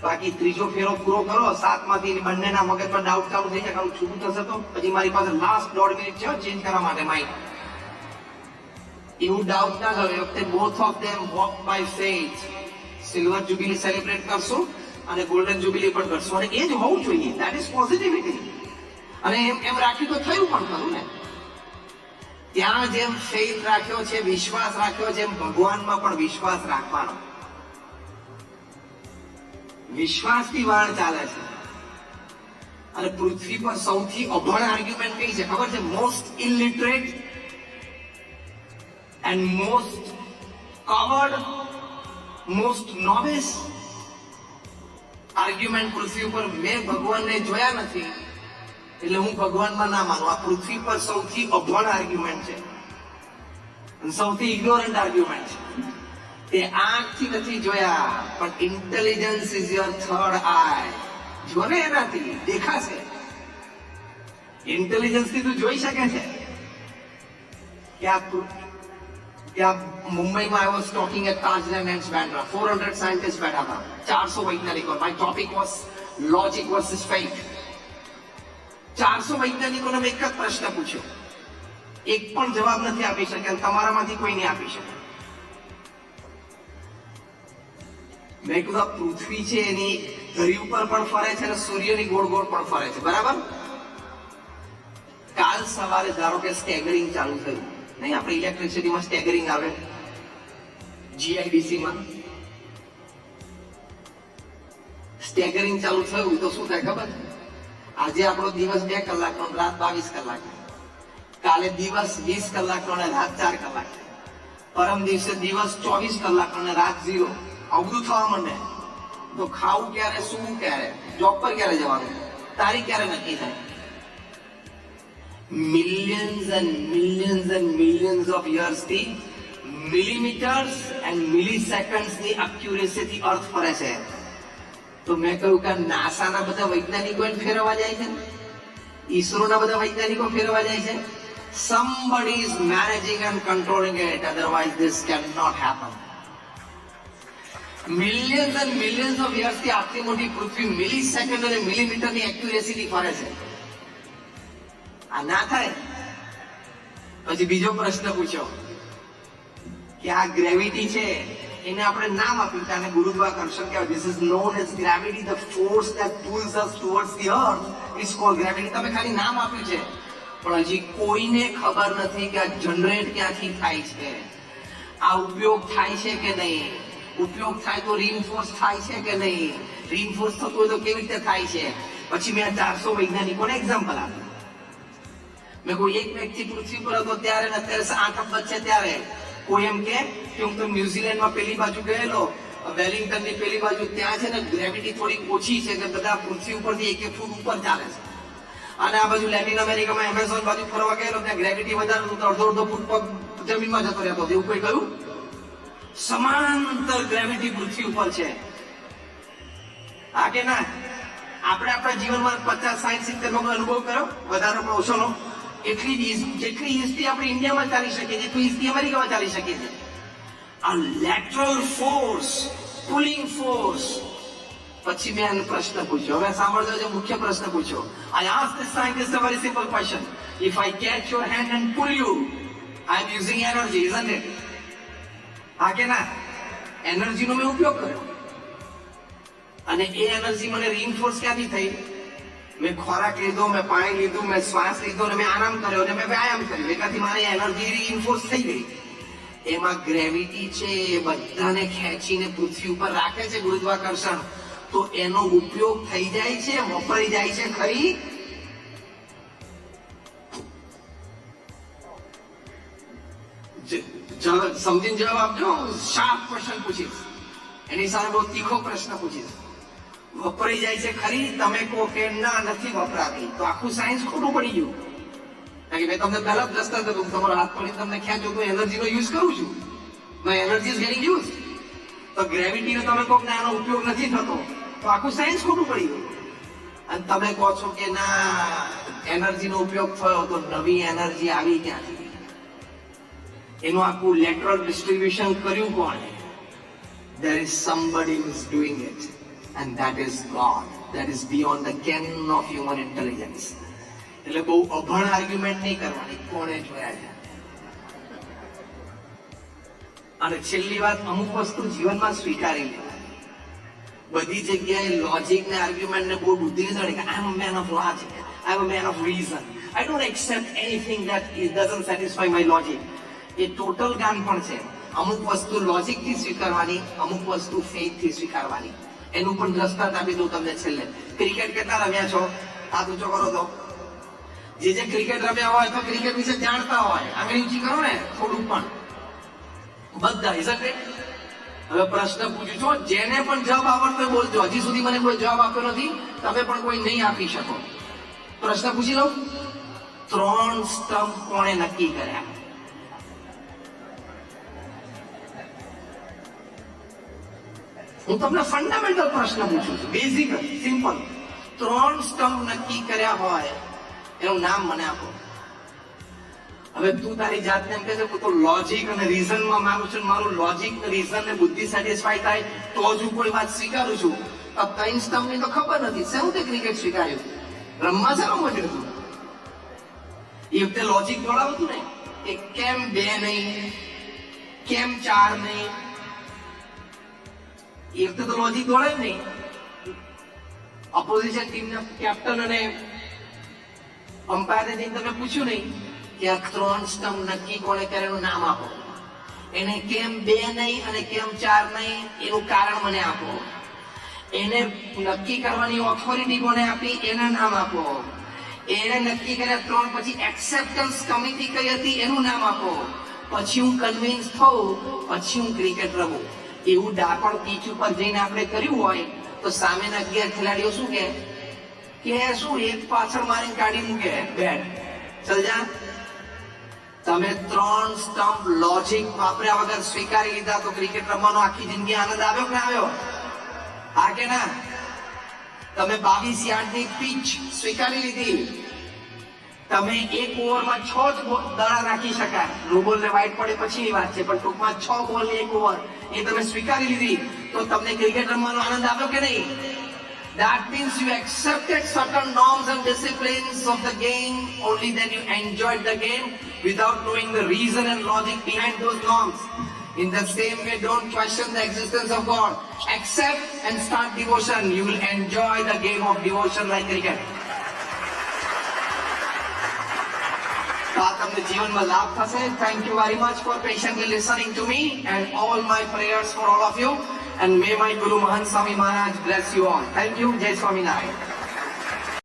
બાકી ત્રીજો ફેરો પૂરો કરો, 7 માંથી બંનેના મગજ પર ડાઉટ ચાલુ થઈ જાય કે છૂટું થશે તો પછી મારી પાસે લાસ્ટ 1.5 મિનિટ છે ચેન્જ કરવા માટે માઇન્ડ. એવું ડાઉટ ના કરો. એ વખતે both of them walk by faith. Silver jubilee celebrate કરશું અને ગોલ્ડન જ્યુબિલી પણ કરશું, અને એ જ હોવું જોઈએ. That is positivity. અને એમ રાખ્યું તો થયું પણ ખરું ને. ત્યાં જેમ ફેથ રાખ્યો છે, વિશ્વાસ રાખ્યો છે, એમ ભગવાનમાં પણ વિશ્વાસ રાખવાનો. વિશ્વાસથી વાળ ચાલે છે. અને પૃથ્વી પર સૌથી અભણ આર્ગ્યુમેન્ટ કઈ છે ખબર છે? Most illiterate and most coward, most novice argument પૃથ્વી ઉપર મેં ભગવાનને જોયા નથી એટલે હું ભગવાનમાં ના માનું. આ પૃથ્વી પર સૌથી અભણ આર્ગ્યુમેન્ટ છે, સૌથી ઇગ્નોરન્ટ આર્ગ્યુમેન્ટ છે. તે આંખથી નથી જોયા, પણ ઇન્ટેલિજન્સ ઇઝ યોર થર્ડ આઈ. જો ને એનાથી દેખાશે. ઇન્ટેલિજન્સ થી તું જોઈ શકે છે. ત્યાં મુંબઈમાં I was talking at Tajlan and Bandra. 400 scientist બેઠા હતા, 400 વૈજ્ઞાનિકો. My topic was logic versus faith. 400 વૈજ્ઞાનિકોને મેં એક જ પ્રશ્ન પૂછ્યો, એક પણ જવાબ નથી આપી શકે, તમારામાંથી કોઈ નહીં આપી શકે. મેં કીધું પૃથ્વી છે એની ધરી ઉપર પણ ફરે છે અને સૂર્યની ગોળ ગોળ પણ ફરે છે, બરાબર? કાલ સવારે ધારો કે સ્ટેગરિંગ ચાલુ થયું. નહીં, આપણે ઇલેક્ટ્રિસિટીમાં સ્ટેગરિંગ આવે, GIDC માં સ્ટેગરિંગ ચાલુ થયું તો શું થાય ખબર? આજે આપણો દિવસ 2 કલાકનો, રાત 22 કલાક. કાલે દિવસ 20 કલાકનો અને રાત 4 કલાક. પરમ દિવસે દિવસ 24 કલાકનો અને રાત 0. અવરું થવા માંડે તો ખાવું ક્યારે, સૂવું ક્યારે, જોબ પર ક્યારે જવાનું, તારીખ ક્યારે નક્કી થાય? Millions and millions of years થી મિલીમીટર્સ એન્ડ મિલીસેકન્ડ્સ ની એક્યુરેસીથી અર્થ ફરે છે. તો મેં કહ્યું કે નાસાના બધા વૈજ્ઞાનિકો ફેરવવા જાય છે, ઈસરોના બધા વૈજ્ઞાનિકો ફેરવવા જાય છે. Somebody is managing and controlling it, otherwise this cannot happen. Millions and millions of years થી આટલી મોટી પૃથ્વી મિલીસેકન્ડ અને મિલીમીટરની એક્યુરેસીથી ફરે છે. આ ના થાય. પછી બીજો પ્રશ્ન પૂછ્યો કે આ ગ્રેવિટી છે એને આપણે નામ આપ્યું કે આને ગુરુત્વાકર્ષણ કહેવાય. This is known as gravity. The force that pulls us towards the earth is called gravity. તમે ખાલી નામ આપ્યું છે, પણ હજી કોઈને ખબર નથી કે આ જનરેટ ક્યાંથી થાય છે, આ ઉપયોગ થાય છે કે નહીં, ઉપયોગ થાય તો રીઇન્ફોર્સ થાય છે કે નહીં, રીઇન્ફોર્સ થતું હોય તો કેવી રીતે થાય છે. પછી મેં 400 વૈજ્ઞાનિકોને એક્ઝામ્પલ આપ્યું. મેં કોઈ એક વ્યક્તિ પૃથ્વી પર હતો ત્યારે ને અત્યારે 8 અબજ છે ત્યારે કોઈ એમ કે હું તો ન્યુઝીલેન્ડમાં પેલી બાજુ ગયેલો, વેલિંગ્ટનની પેલી બાજુ, ત્યાં છે ને ગ્રેવિટી થોડી ઓછી છે કે બધા પૃથ્વી ઉપરથી 1 ફૂટ ઉપર ચાલે છે. અને આ બાજુ લેટિન અમેરિકામાં એમેઝોન બાજુ ફરવા ગયેલો, ત્યાં ગ્રેવિટી વધારે તો અડધો ફૂટ પગ જમીનમાં જતો રહેતો. એવું કોઈ કહ્યું? સમાંતર ગ્રેવિટી પૃથ્વી ઉપર છે. આ કે ના? આપણે આપણા જીવનમાં 50, 60, 70 નો અનુભવ કર્યો, વધારે પણ ઓછો નો. જેટલી ઈઝથી આપણે ઇન્ડિયામાં ચાલી શકીએ, જેટલી ઈઝથી અમેરિકામાં ચાલી શકીએ છીએ. આ લેટરલ ફોર્સ, પુલિંગ ફોર્સ. પછી મેં આનો પ્રશ્ન પૂછ્યો. હવે સાંભળજો, જે મુખ્ય પ્રશ્ન પૂછ્યો. I asked the scientist a very simple question. If I catch your hand and pull you, I am using energy, isn't it? હા કે ના? એનર્જીનો મેં ઉપયોગ કર્યો. અને એ એનર્જી મને રીઇન્ફોર્સ ક્યાંથી થઈ? મેં ખોરાક લીધો, મેં પાણી લીધું, મેં શ્વાસ લીધો, અને મેં આરામ કર્યો, અને મેં વ્યાયામ કર્યો. એનાથી મારી એનર્જી રીઇન્ફોર્સ થઈ ગઈ. એમાં ગ્રેવિટી છે, એ બધાને ખેંચીને પૃથ્વી ઉપર રાખે છે, ગુરુત્વાકર્ષણ. તો એનો ઉપયોગ થઈ જાય છે, વપરાઈ જાય છે ખરી? સમજીને જવાબ આપજો. શાર્પ ક્વેશ્ચન પૂછીશ, એની સામે બહુ તીખો પ્રશ્ન પૂછીશ. વપરાઈ જાય છે ખરી? તમે કહો કે ના, નથી વપરાતી, તો આખું સાયન્સ ખોટું પડી ગયું. કારણ કે મેં તમને પહેલા જ દસ્તક હતું, તમારો હાથ પડી તમને ખેંચો તો એનર્જીનો યુઝ કરું છું. My energy is getting use. તો ગ્રેવિટીનો તમે કહો કે એનો ઉપયોગ નથી થતો, તો આખું સાયન્સ ખોટું પડી ગયું. અને તમે કહો છો કે ના, એનર્જીનો ઉપયોગ થયો, તો નવી એનર્જી આવી ક્યાંથી? એનું આખું લેટરલ ડિસ્ટ્રીબ્યુશન કર્યું કોણે? There is somebody who is doing it, and that is God. That is beyond the canon of human intelligence. એટલે બહુ અભણ આર્ગ્યુમેન્ટ નહીં કરવાની, કોણે જોયા છે. અને છેલ્લી વાત, અમુક વસ્તુ જીવનમાં સ્વીકારી લેવાની. બધી જગ્યાએ લોજિક ને આર્ગ્યુમેન્ટ ને બહુ બુદ્ધિ ચડે કે I am a man of logic, I am a man of reason, I don't accept anything that doesn't satisfy my logic. એ ટોટલ જ્ઞાન પણ છે. અમુક વસ્તુ લોજિક થી સ્વીકારવાની, અમુક વસ્તુ ફેથ થી સ્વીકારવાની. એનું પણ દ્રષ્ટાંત આપી દઉં તમને છેલ્લે. ક્રિકેટ કેટલા રમ્યા છો? હાથ ઊંચો કરો તો. જે ક્રિકેટ રમ્યા હોય તો ક્રિકેટ વિશે જાણતા હોય, આંગળી ઊંચી કરો ને થોડું પણ. બધા ઇઝન્ટ ઇટ? હવે પ્રશ્ન પૂછું છું, જેને પણ જવાબ આવડતો હોય બોલજો. હજી સુધી મને કોઈ જવાબ આપ્યો નથી, તમે પણ કોઈ નહીં આપી શકો. પ્રશ્ન પૂછી લઉં, 3 સ્તંભ કોણે નક્કી કર્યા? હું તમને ફંડામેન્ટલ પ્રશ્ન પૂછું છું, બેઝિક, સિમ્પલ. 3 સ્તંભ નક્કી કર્યા હોય, એનું નામ મને આપો. હવે તું તારી જાતને એમ કહે છે તો લોજિક અને રીઝનમાં માનું છું, મારું લોજિક રીઝન ને બુદ્ધિ સેટિસ્ફાય થાય તો જ હું કોઈ વાત સ્વીકારું છું. તો 3 સ્તંભની તો ખબર નથી, શેનું તે ક્રિકેટ સ્વીકાર્યું? રમવા છે રમવા હતું. એ વખતે લોજિક દોડાવતું ને કે કેમ 2 નહીં, કેમ 4 નહીં. એ વખતે તો લોજિક દોડે જ નહીં. ઓપોઝિશન ટીમના કેપ્ટન અને અમ્પાયરને જઈને તમે પૂછ્યું નહીં કે આ 3 સ્તંભ નક્કી કોણે કરે, એનું નામ આપો. એને કેમ 2 નહીં અને કેમ 4 નહીં, એનું કારણ મને આપો. એને નક્કી કરવાની ઓથોરિટી કોને આપી, એના નામ આપો. એને નક્કી કર્યા 3 પછી એક્સેપ્ટન્સ કમિટી કઈ હતી, એનું નામ આપો. પછી હું કન્વિન્સ થઉં, પછી હું ક્રિકેટ રમું. એવું ડાપણ પીચ ઉપર જઈને આપણે કર્યું હોય તો સામેના 11 ખેલાડીઓ શું કે શું એક પાછળ મારીને કાઢી મૂકે બેટ. સમજા? તમે 3 સ્તંભ લોજિક વાપર્યા વગર સ્વીકારી લીધા તો ક્રિકેટ રમવાનો આખી જિંદગી આનંદ આવ્યો કે ના આવ્યો? હા કે ના? તમે 22 યાર્ડની પીચ સ્વીકારી લીધી. તમે 1 ઓવરમાં 6 જ દડા નાખી શકાય. નો બોલ ને વાઇડ પડે પછીની વાત છે, પણ ટૂંકમાં 6 બોલની 1 ઓવર એ તમે સ્વીકારી લીધી તો તમને ક્રિકેટ રમવાનો આનંદ આવ્યો કે નહીં? That means you accepted certain norms and disciplines of the game. Only then you enjoyed the game without knowing the reason and logic behind those norms. In the same way, don't question the existence of God. Accept and start devotion. You will enjoy the game of devotion like cricket. તમને જીવનમાં લાભ થશે. Thank you very much for patiently listening to me, and all my prayers for all of you. And may my Guru Mahant Swami Maharaj bless you all. Thank you. Jai Swaminarayan.